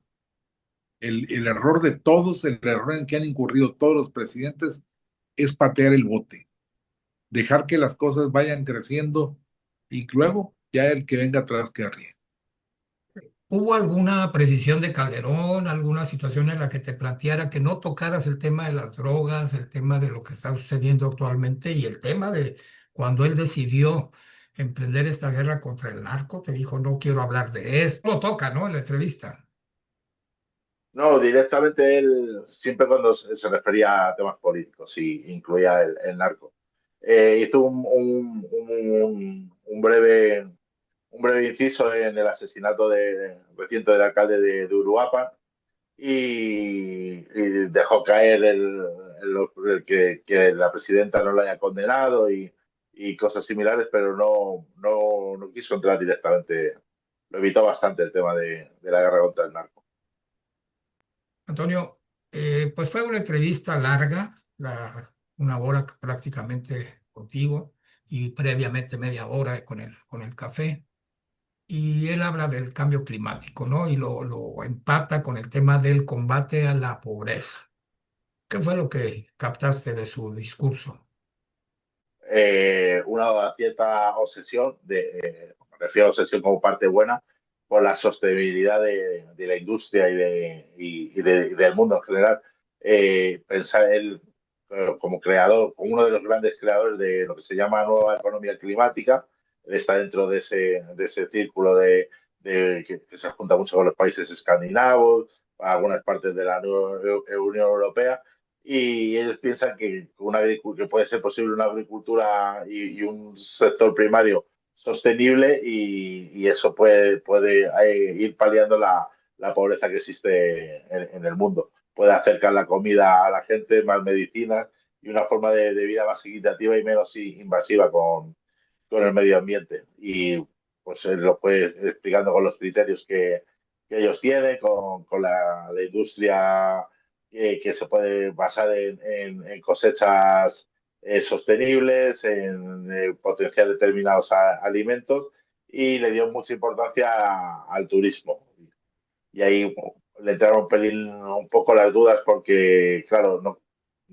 El error de todos, el error en que han incurrido todos los presidentes, es patear el bote. dejar que las cosas vayan creciendo y luego ya el que venga atrás que ríe. ¿Hubo alguna precisión de Calderón, alguna situación en la que te planteara que no tocaras el tema de las drogas, el tema de lo que está sucediendo actualmente y el tema de cuando él decidió emprender esta guerra contra el narco? Te dijo, no quiero hablar de esto. Lo toca, ¿no? En la entrevista. No, directamente él, siempre cuando se refería a temas políticos, y incluía el narco. Hizo un breve inciso en el asesinato reciente del alcalde de Uruapan y dejó caer que la presidenta no lo haya condenado y cosas similares, pero no quiso entrar directamente. Lo evitó bastante el tema de la guerra contra el narco. Antonio, pues fue una entrevista larga, una hora prácticamente contigo y previamente media hora con el café. Y él habla del cambio climático, ¿no? Y lo empata con el tema del combate a la pobreza. ¿Qué fue lo que captaste de su discurso? Una cierta obsesión, me refiero a obsesión como parte buena, por la sostenibilidad de la industria y del mundo en general. Pensar él como creador, como uno de los grandes creadores de lo que se llama nueva economía climática. Él está dentro de ese círculo que se junta mucho con los países escandinavos, algunas partes de la Unión Europea, y ellos piensan que puede ser posible una agricultura y un sector primario sostenible y eso puede ir paliando la pobreza que existe en el mundo. Puede acercar la comida a la gente, más medicinas y una forma de vida más equitativa y menos invasiva con el medio ambiente. Y pues él lo fue explicando con los criterios que ellos tienen, con la industria que se puede basar en cosechas sostenibles, en potenciar determinados alimentos, y le dio mucha importancia al turismo. Y ahí le entraron un poco las dudas porque, claro, no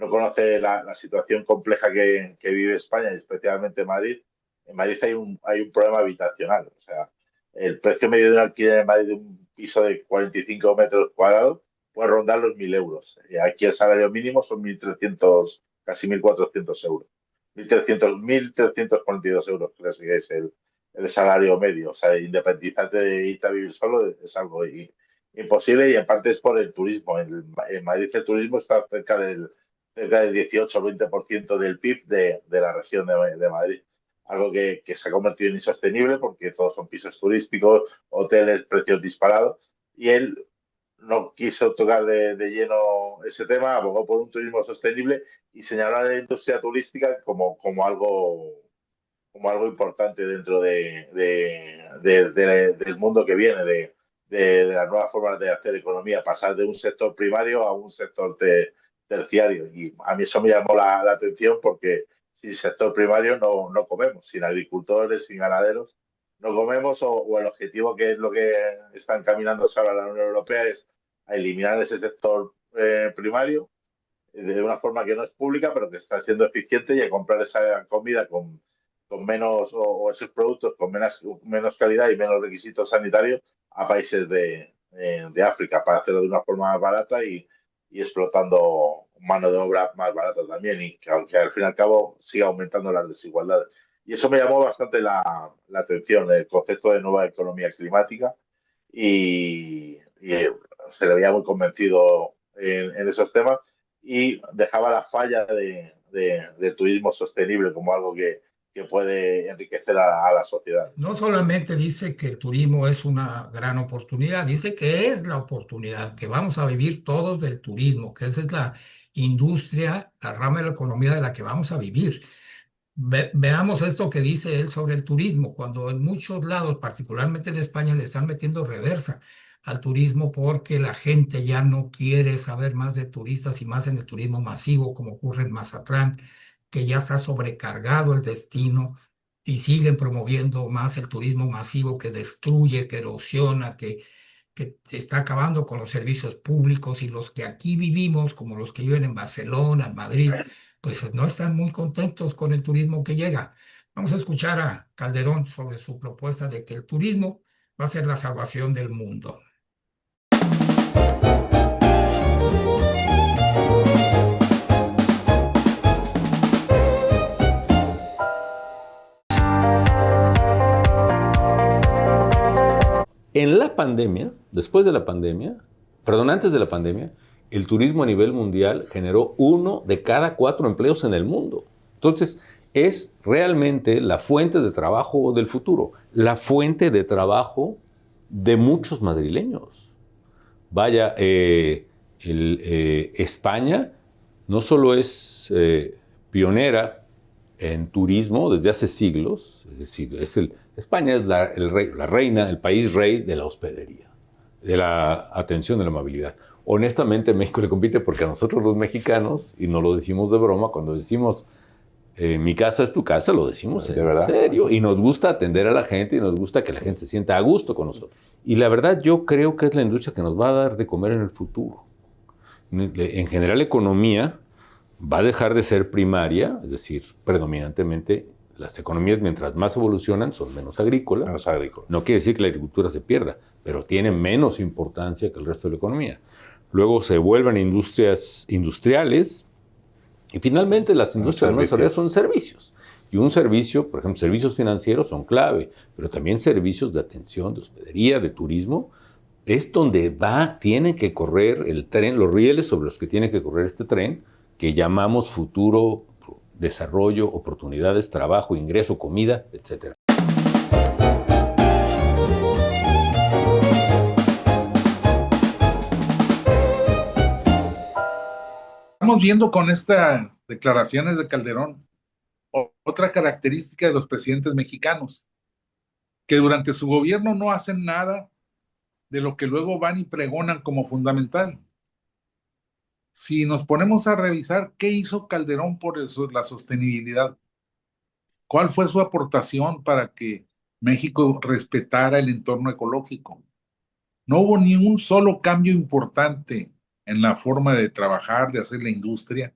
conoce la situación compleja que vive España, y especialmente Madrid. En Madrid hay un problema habitacional. O sea, el precio medio de un alquiler en Madrid de un piso de 45 metros cuadrados puede rondar los 1.000 euros. Y aquí el salario mínimo son 1.300, casi 1.400 euros. 1.342 euros, creo que es el salario medio. O sea, independizarte de irte a vivir solo es algo imposible, y en parte es por el turismo. En Madrid el turismo está cerca del 18 o 20% del PIB de la región de Madrid. Algo que se ha convertido en insostenible porque todos son pisos turísticos, hoteles, precios disparados. Y él no quiso tocar de lleno ese tema, abogó por un turismo sostenible y señaló a la industria turística como algo importante dentro del mundo que viene, de las nuevas formas de hacer economía, pasar de un sector primario a un sector terciario. Y a mí eso me llamó la atención porque sin sector primario no comemos, sin agricultores, sin ganaderos, no comemos, o el objetivo, que es lo que está encaminándose ahora la Unión Europea, es a eliminar ese sector primario de una forma que no es pública, pero que está siendo eficiente, y a comprar esa comida con menos, o esos productos con menos calidad y menos requisitos sanitarios, a países de África, para hacerlo de una forma más barata y explotando mano de obra más barata también, y que aunque al fin y al cabo siga aumentando las desigualdades. Y eso me llamó bastante la atención, el concepto de nueva economía climática, y se le veía muy convencido en esos temas, y dejaba la falla del turismo sostenible como algo que puede enriquecer a la sociedad. No solamente dice que el turismo es una gran oportunidad, dice que es la oportunidad, que vamos a vivir todos del turismo, que esa es la industria, la rama de la economía de la que vamos a vivir. Veamos esto que dice él sobre el turismo, cuando en muchos lados, particularmente en España, le están metiendo reversa al turismo porque la gente ya no quiere saber más de turistas y más en el turismo masivo, como ocurre en Mazatlán, que ya está sobrecargado el destino, y siguen promoviendo más el turismo masivo que destruye, que erosiona, que que está acabando con los servicios públicos, y los que aquí vivimos, como los que viven en Barcelona, en Madrid, pues no están muy contentos con el turismo que llega. Vamos a escuchar a Calderón sobre su propuesta de que el turismo va a ser la salvación del mundo. En la pandemia, después de la pandemia, perdón, antes de la pandemia, el turismo a nivel mundial generó 1 de cada 4 empleos en el mundo. Entonces, es realmente la fuente de trabajo del futuro, la fuente de trabajo de muchos madrileños. Vaya, España no solo es pionera en turismo desde hace siglos, es decir, España es la reina, el país rey de la hospedería, de la atención, de la amabilidad. Honestamente, México le compite porque a nosotros los mexicanos, y no lo decimos de broma, cuando decimos mi casa es tu casa, lo decimos en serio, y nos gusta atender a la gente y nos gusta que la gente se sienta a gusto con nosotros. Y la verdad, yo creo que es la industria que nos va a dar de comer en el futuro. En general, la economía va a dejar de ser primaria, es decir, predominantemente las economías, mientras más evolucionan, son menos agrícolas. Menos agrícola. No quiere decir que la agricultura se pierda, pero tiene menos importancia que el resto de la economía. Luego se vuelven industriales, y finalmente las industrias más desarrolladas son servicios. Y un servicio, por ejemplo, servicios financieros son clave, pero también servicios de atención, de hospedería, de turismo, es donde tiene que correr el tren, los rieles sobre los que tiene que correr este tren, que llamamos futuro, desarrollo, oportunidades, trabajo, ingreso, comida, etc. Estamos viendo con estas declaraciones de Calderón otra característica de los presidentes mexicanos, que durante su gobierno no hacen nada de lo que luego van y pregonan como fundamental. Si nos ponemos a revisar qué hizo Calderón por la sostenibilidad, cuál fue su aportación para que México respetara el entorno ecológico, no hubo ni un solo cambio importante en la forma de trabajar, de hacer la industria.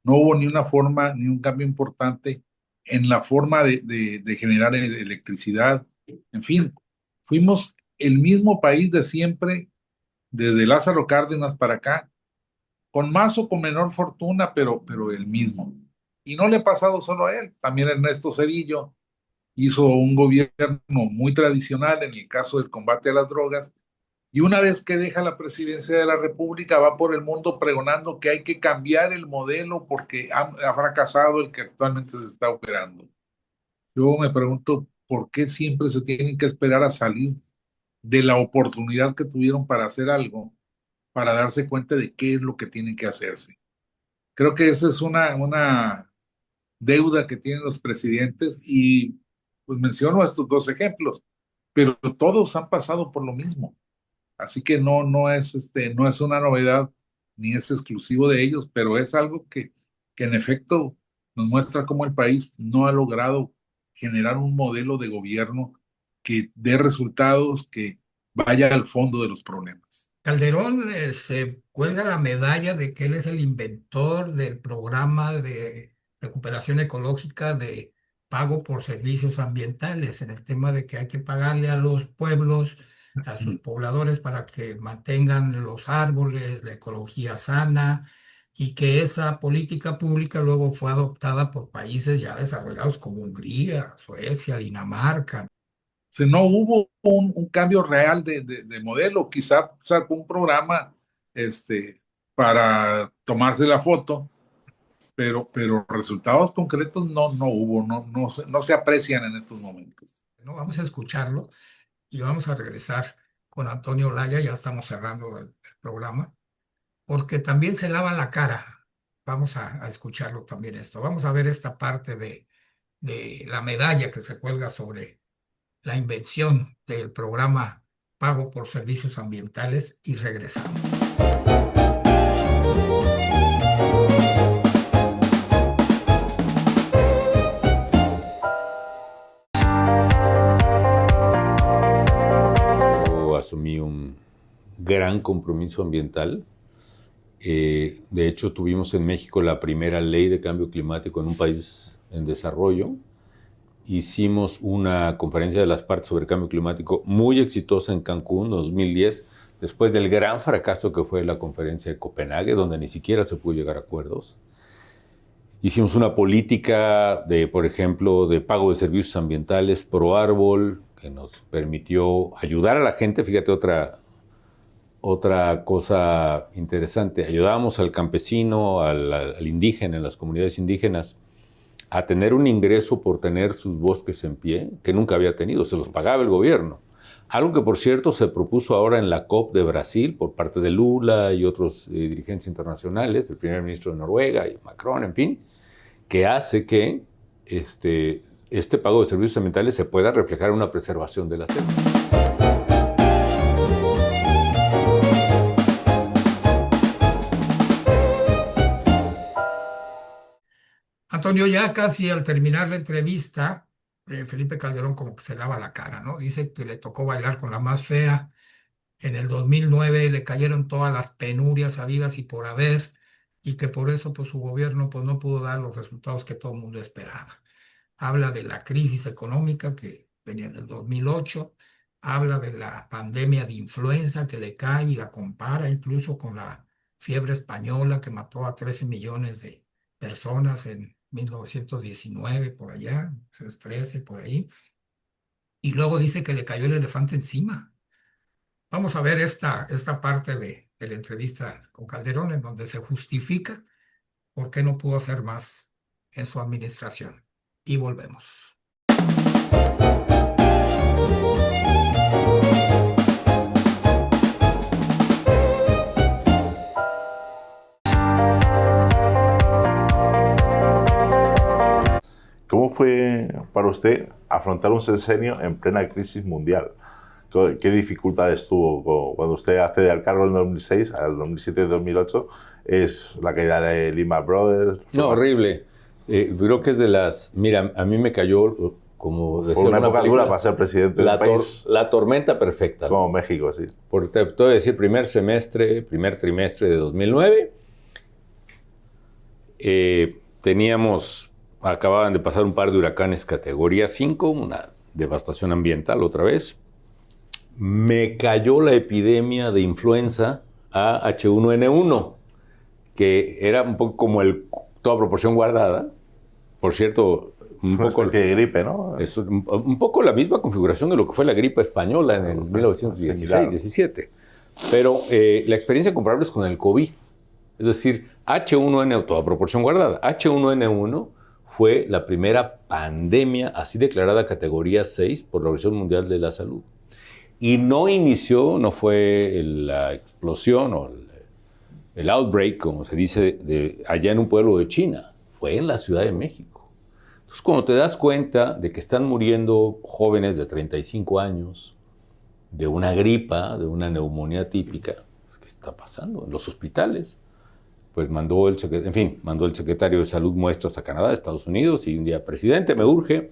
No hubo ni un cambio importante en la forma de generar electricidad. En fin, fuimos el mismo país de siempre, desde Lázaro Cárdenas para acá, con más o con menor fortuna, pero el mismo. Y no le ha pasado solo a él, también Ernesto Zedillo hizo un gobierno muy tradicional en el caso del combate a las drogas, y una vez que deja la presidencia de la República va por el mundo pregonando que hay que cambiar el modelo porque ha fracasado el que actualmente se está operando. Yo me pregunto por qué siempre se tienen que esperar a salir de la oportunidad que tuvieron para hacer algo, para darse cuenta de qué es lo que tiene que hacerse. Creo que esa es una deuda que tienen los presidentes, y pues menciono estos 2 ejemplos, pero todos han pasado por lo mismo. Así que no es una novedad ni es exclusivo de ellos, pero es algo que en efecto nos muestra cómo el país no ha logrado generar un modelo de gobierno que dé resultados, que vaya al fondo de los problemas. Calderón se cuelga la medalla de que él es el inventor del programa de recuperación ecológica de pago por servicios ambientales, en el tema de que hay que pagarle a los pueblos, a sus pobladores, para que mantengan los árboles, la ecología sana, y que esa política pública luego fue adoptada por países ya desarrollados como Hungría, Suecia, Dinamarca. No hubo un cambio real de modelo. Quizá sacó un programa para tomarse la foto, pero resultados concretos no hubo, no se aprecian en estos momentos. No, vamos a escucharlo y vamos a regresar con Antonio Olaya. Ya estamos cerrando el programa, porque también se lava la cara. Vamos a escucharlo también esto. Vamos a ver esta parte de la medalla que se cuelga sobre la invención del programa Pago por Servicios Ambientales, y regresamos. Asumí un gran compromiso ambiental. De hecho, tuvimos en México la primera ley de cambio climático en un país en desarrollo. Hicimos una conferencia de las partes sobre cambio climático muy exitosa en Cancún 2010, después del gran fracaso que fue la conferencia de Copenhague, donde ni siquiera se pudo llegar a acuerdos. Hicimos una política de, por ejemplo, de pago de servicios ambientales pro árbol, que nos permitió ayudar a la gente. Fíjate, otra cosa interesante. Ayudábamos al campesino, al indígena, en las comunidades indígenas, a tener un ingreso por tener sus bosques en pie, que nunca había tenido, se los pagaba el gobierno. Algo que, por cierto, se propuso ahora en la COP de Brasil por parte de Lula y otros dirigentes internacionales, el primer ministro de Noruega y Macron, en fin, que hace que este pago de servicios ambientales se pueda reflejar en una preservación de la selva. Antonio, ya casi al terminar la entrevista, Felipe Calderón como que se lava la cara, ¿no? Dice que le tocó bailar con la más fea. En el 2009 le cayeron todas las penurias habidas y por haber, y que por eso pues, su gobierno pues, no pudo dar los resultados que todo el mundo esperaba. Habla de la crisis económica que venía del 2008, habla de la pandemia de influenza que le cae y la compara incluso con la fiebre española que mató a 13 millones de personas en 1919, por allá, 13, por ahí, y luego dice que le cayó el elefante encima. Vamos a ver esta parte de la entrevista con Calderón en donde se justifica por qué no pudo hacer más en su administración. Y volvemos. ¿Cómo fue para usted afrontar un sexenio en plena crisis mundial? ¿Qué dificultades tuvo cuando usted accede al cargo en 2006, al 2007-2008? Es la caída de Lehman Brothers. No, horrible. Creo que es de las... Mira, a mí me cayó, como decía, fue una época dura para ser presidente del país. La tormenta perfecta. Como ¿no? México, sí. Te voy a decir, primer trimestre de 2009, acababan de pasar un par de huracanes categoría 5, una devastación ambiental otra vez. Me cayó la epidemia de influenza H1N1, que era un poco como toda proporción guardada. Por cierto, un poco Es un poco la misma configuración de lo que fue la gripe española en el 1916-17. Pero la experiencia comparable es con el COVID. Es decir, H1N1, toda proporción guardada, H1N1 fue la primera pandemia así declarada categoría 6 por la Organización Mundial de la Salud. Y no fue la explosión o el outbreak, como se dice, allá en un pueblo de China. Fue en la Ciudad de México. Entonces, cuando te das cuenta de que están muriendo jóvenes de 35 años de una gripa, de una neumonía típica, ¿qué está pasando en los hospitales? Pues mandó el secretario de Salud muestras a Canadá, a Estados Unidos, y un día, presidente, me urge.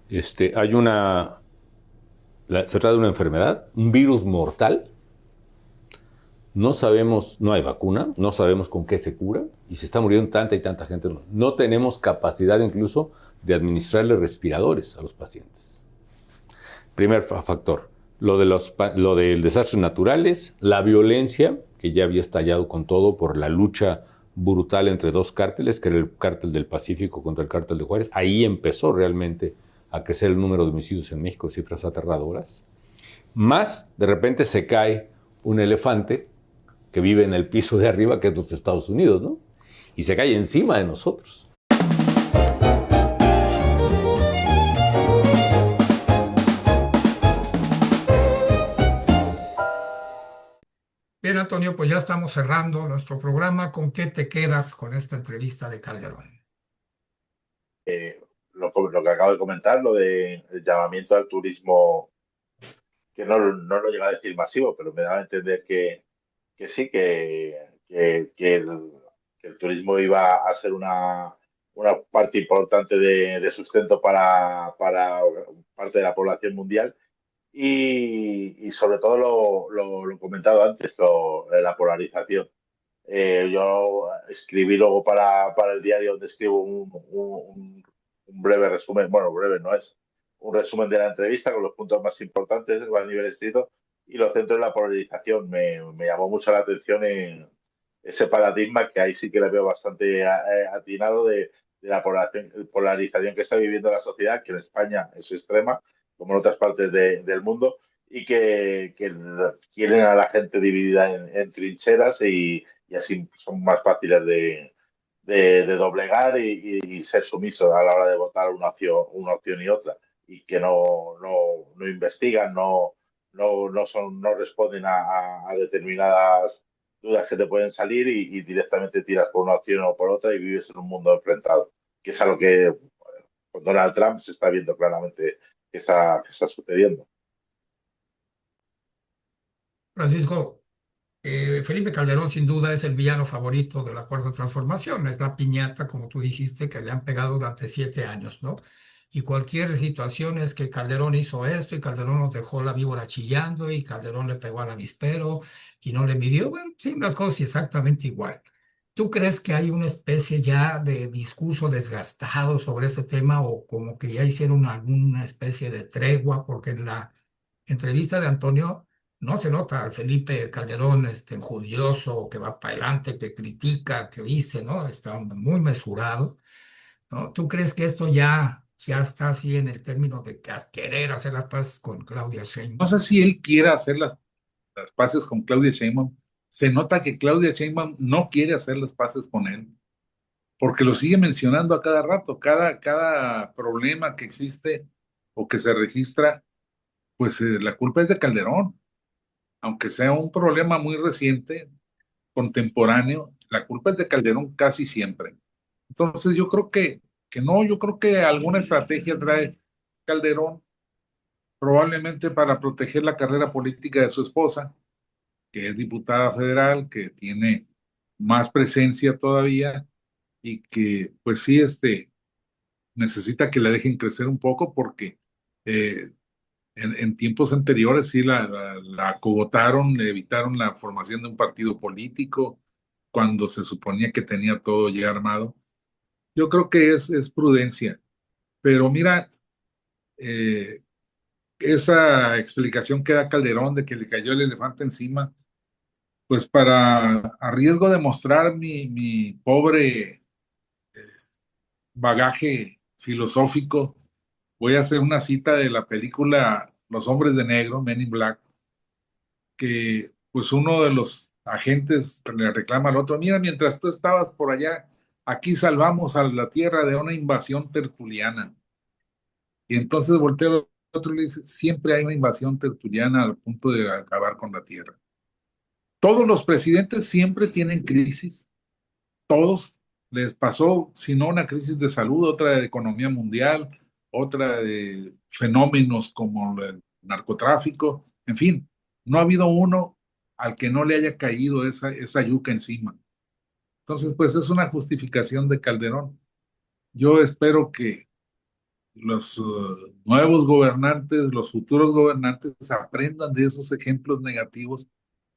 Se trata de una enfermedad, un virus mortal. No sabemos, no hay vacuna, no sabemos con qué se cura y se está muriendo tanta y tanta gente. No tenemos capacidad incluso de administrarle respiradores a los pacientes. Primer factor, lo del desastres naturales, la violencia, que ya había estallado con todo por la lucha brutal entre dos cárteles, que era el cártel del Pacífico contra el cártel de Juárez. Ahí empezó realmente a crecer el número de homicidios en México, cifras aterradoras. Más, de repente se cae un elefante que vive en el piso de arriba, que es los Estados Unidos, ¿no? Y se cae encima de nosotros. Bien, Antonio, pues ya estamos cerrando nuestro programa. ¿Con qué te quedas con esta entrevista de Calderón? Lo que acabo de comentar, lo del llamamiento al turismo, que no lo llega a decir masivo, pero me da a entender que sí, que el turismo iba a ser una parte importante de sustento para parte de la población mundial, y sobre todo lo comentado antes, la polarización. Yo escribí luego para el diario donde escribo un breve resumen, bueno, breve no es, un resumen de la entrevista con los puntos más importantes a nivel escrito y lo centro en la polarización. Me llamó mucho la atención en ese paradigma que ahí sí que le veo bastante atinado de la polarización que está viviendo la sociedad, que en España es extrema, como en otras partes del mundo, y que quieren a la gente dividida en trincheras y así son más fáciles de doblegar y ser sumisos a la hora de votar una opción y otra y que no investigan, no responden a determinadas dudas que te pueden salir y directamente tiras por una opción o por otra y vives en un mundo enfrentado, que es algo que con Donald Trump se está viendo claramente que está sucediendo. Francisco, Felipe Calderón sin duda es el villano favorito de la Cuarta Transformación. Es la piñata, como tú dijiste, que le han pegado durante 7 años, ¿no? Y cualquier situación es que Calderón hizo esto y Calderón nos dejó la víbora chillando y Calderón le pegó al avispero y no le midió. Bueno, sí, las cosas exactamente igual. ¿Tú crees que hay una especie ya de discurso desgastado sobre este tema o como que ya hicieron alguna especie de tregua? Porque en la entrevista de Antonio no se nota al Felipe Calderón enjundioso, que va para adelante, que critica, que dice, ¿no? Está muy mesurado, ¿no? ¿Tú crees que esto ya está así en el término de querer hacer las paces con Claudia No Sheinbaum? sé si él quiera hacer las paces con Claudia Sheinbaum. Se nota que Claudia Sheinbaum no quiere hacer las paces con él, porque lo sigue mencionando a cada rato, cada problema que existe o que se registra, pues la culpa es de Calderón, aunque sea un problema muy reciente, contemporáneo, la culpa es de Calderón casi siempre. Entonces yo creo que no, yo creo que alguna estrategia trae Calderón, probablemente para proteger la carrera política de su esposa, que es diputada federal, que tiene más presencia todavía y que pues sí, necesita que la dejen crecer un poco porque eh, en tiempos anteriores sí la acogotaron, le evitaron la formación de un partido político cuando se suponía que tenía todo ya armado. Yo creo que es prudencia, pero mira, eh, esa explicación que da Calderón de que le cayó el elefante encima, pues para a riesgo de mostrar mi pobre bagaje filosófico, voy a hacer una cita de la película Los Hombres de Negro, Men in Black, que pues uno de los agentes le reclama al otro, mira, mientras tú estabas por allá, aquí salvamos a la Tierra de una invasión tertuliana. Y entonces voltea al otro y le dice, siempre hay una invasión tertuliana al punto de acabar con la Tierra. Todos los presidentes siempre tienen crisis, todos les pasó, si no una crisis de salud, otra de economía mundial, otra de fenómenos como el narcotráfico, en fin, no ha habido uno al que no le haya caído esa yuca encima. Entonces, pues es una justificación de Calderón. Yo espero que los nuevos gobernantes, los futuros gobernantes aprendan de esos ejemplos negativos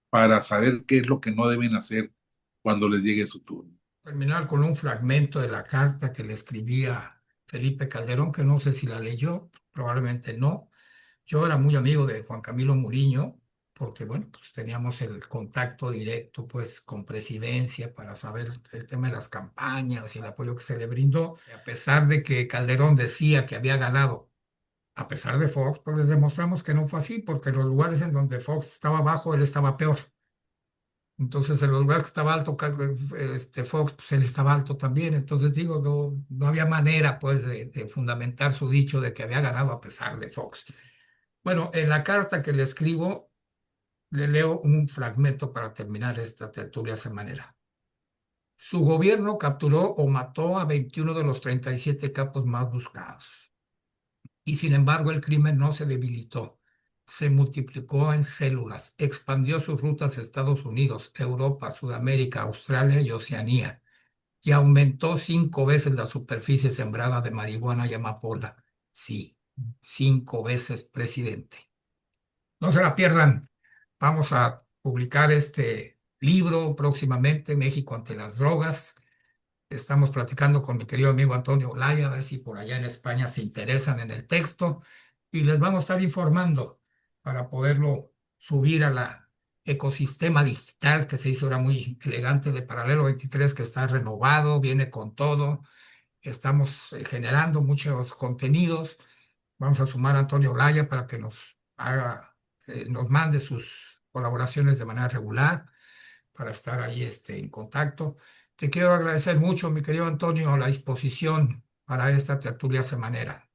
para saber qué es lo que no deben hacer cuando les llegue su turno. Terminar con un fragmento de la carta que le escribía Felipe Calderón, que no sé si la leyó, probablemente no. Yo era muy amigo de Juan Camilo Muriño, porque bueno, pues teníamos el contacto directo pues con Presidencia para saber el tema de las campañas y el apoyo que se le brindó. Y a pesar de que Calderón decía que había ganado, a pesar de Fox, pues les demostramos que no fue así, porque en los lugares en donde Fox estaba bajo, él estaba peor. Entonces, en los lugares que estaba alto, Fox, pues él estaba alto también. Entonces, digo, no había manera, pues, de fundamentar su dicho de que había ganado a pesar de Fox. Bueno, en la carta que le escribo, le leo un fragmento para terminar esta tertulia semanera. Su gobierno capturó o mató a 21 de los 37 capos más buscados. Y sin embargo, el crimen no se debilitó. Se multiplicó en células, expandió sus rutas a Estados Unidos, Europa, Sudamérica, Australia y Oceanía, y aumentó 5 veces la superficie sembrada de marihuana y amapola. Sí, 5 veces, presidente. No se la pierdan. Vamos a publicar este libro próximamente, México ante las drogas. Estamos platicando con mi querido amigo Antonio Olaya, a ver si por allá en España se interesan en el texto y les vamos a estar informando para poderlo subir a la ecosistema digital que se hizo ahora muy elegante de Paralelo 23, que está renovado, viene con todo. Estamos generando muchos contenidos. Vamos a sumar a Antonio Olaya para que nos haga, nos mande sus colaboraciones de manera regular para estar ahí en contacto. Te quiero agradecer mucho, mi querido Antonio, la disposición para esta tertulia semanera.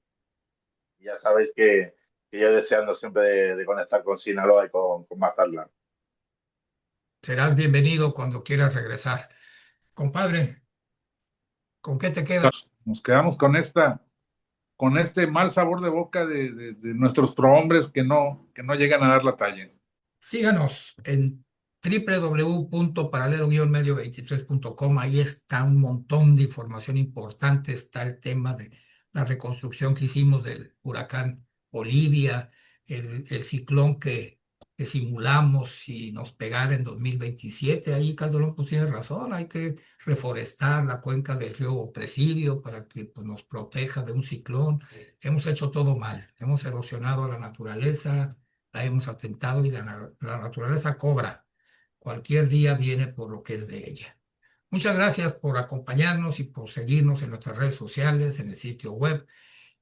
Ya sabéis que yo deseando siempre de conectar con Sinaloa y con Mazatlán. Serás bienvenido cuando quieras regresar. Compadre, ¿con qué te quedas? Nos quedamos con este mal sabor de boca de nuestros prohombres que no llegan a dar la talla. Síganos en www.paralelo-medio23.com. Ahí está un montón de información importante. Está el tema de la reconstrucción que hicimos del huracán Olivia, el ciclón que simulamos y nos pegara en 2027. Ahí Calderón pues tiene razón, hay que reforestar la cuenca del río Presidio para que pues, nos proteja de un ciclón. Hemos hecho todo mal, hemos erosionado a la naturaleza, la hemos atentado y la naturaleza cobra. Cualquier día viene por lo que es de ella. Muchas gracias por acompañarnos y por seguirnos en nuestras redes sociales, en el sitio web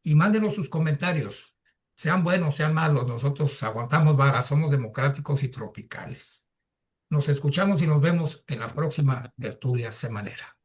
y mándenos sus comentarios. Sean buenos, sean malos, nosotros aguantamos vara, somos democráticos y tropicales. Nos escuchamos y nos vemos en la próxima tertulia semanera.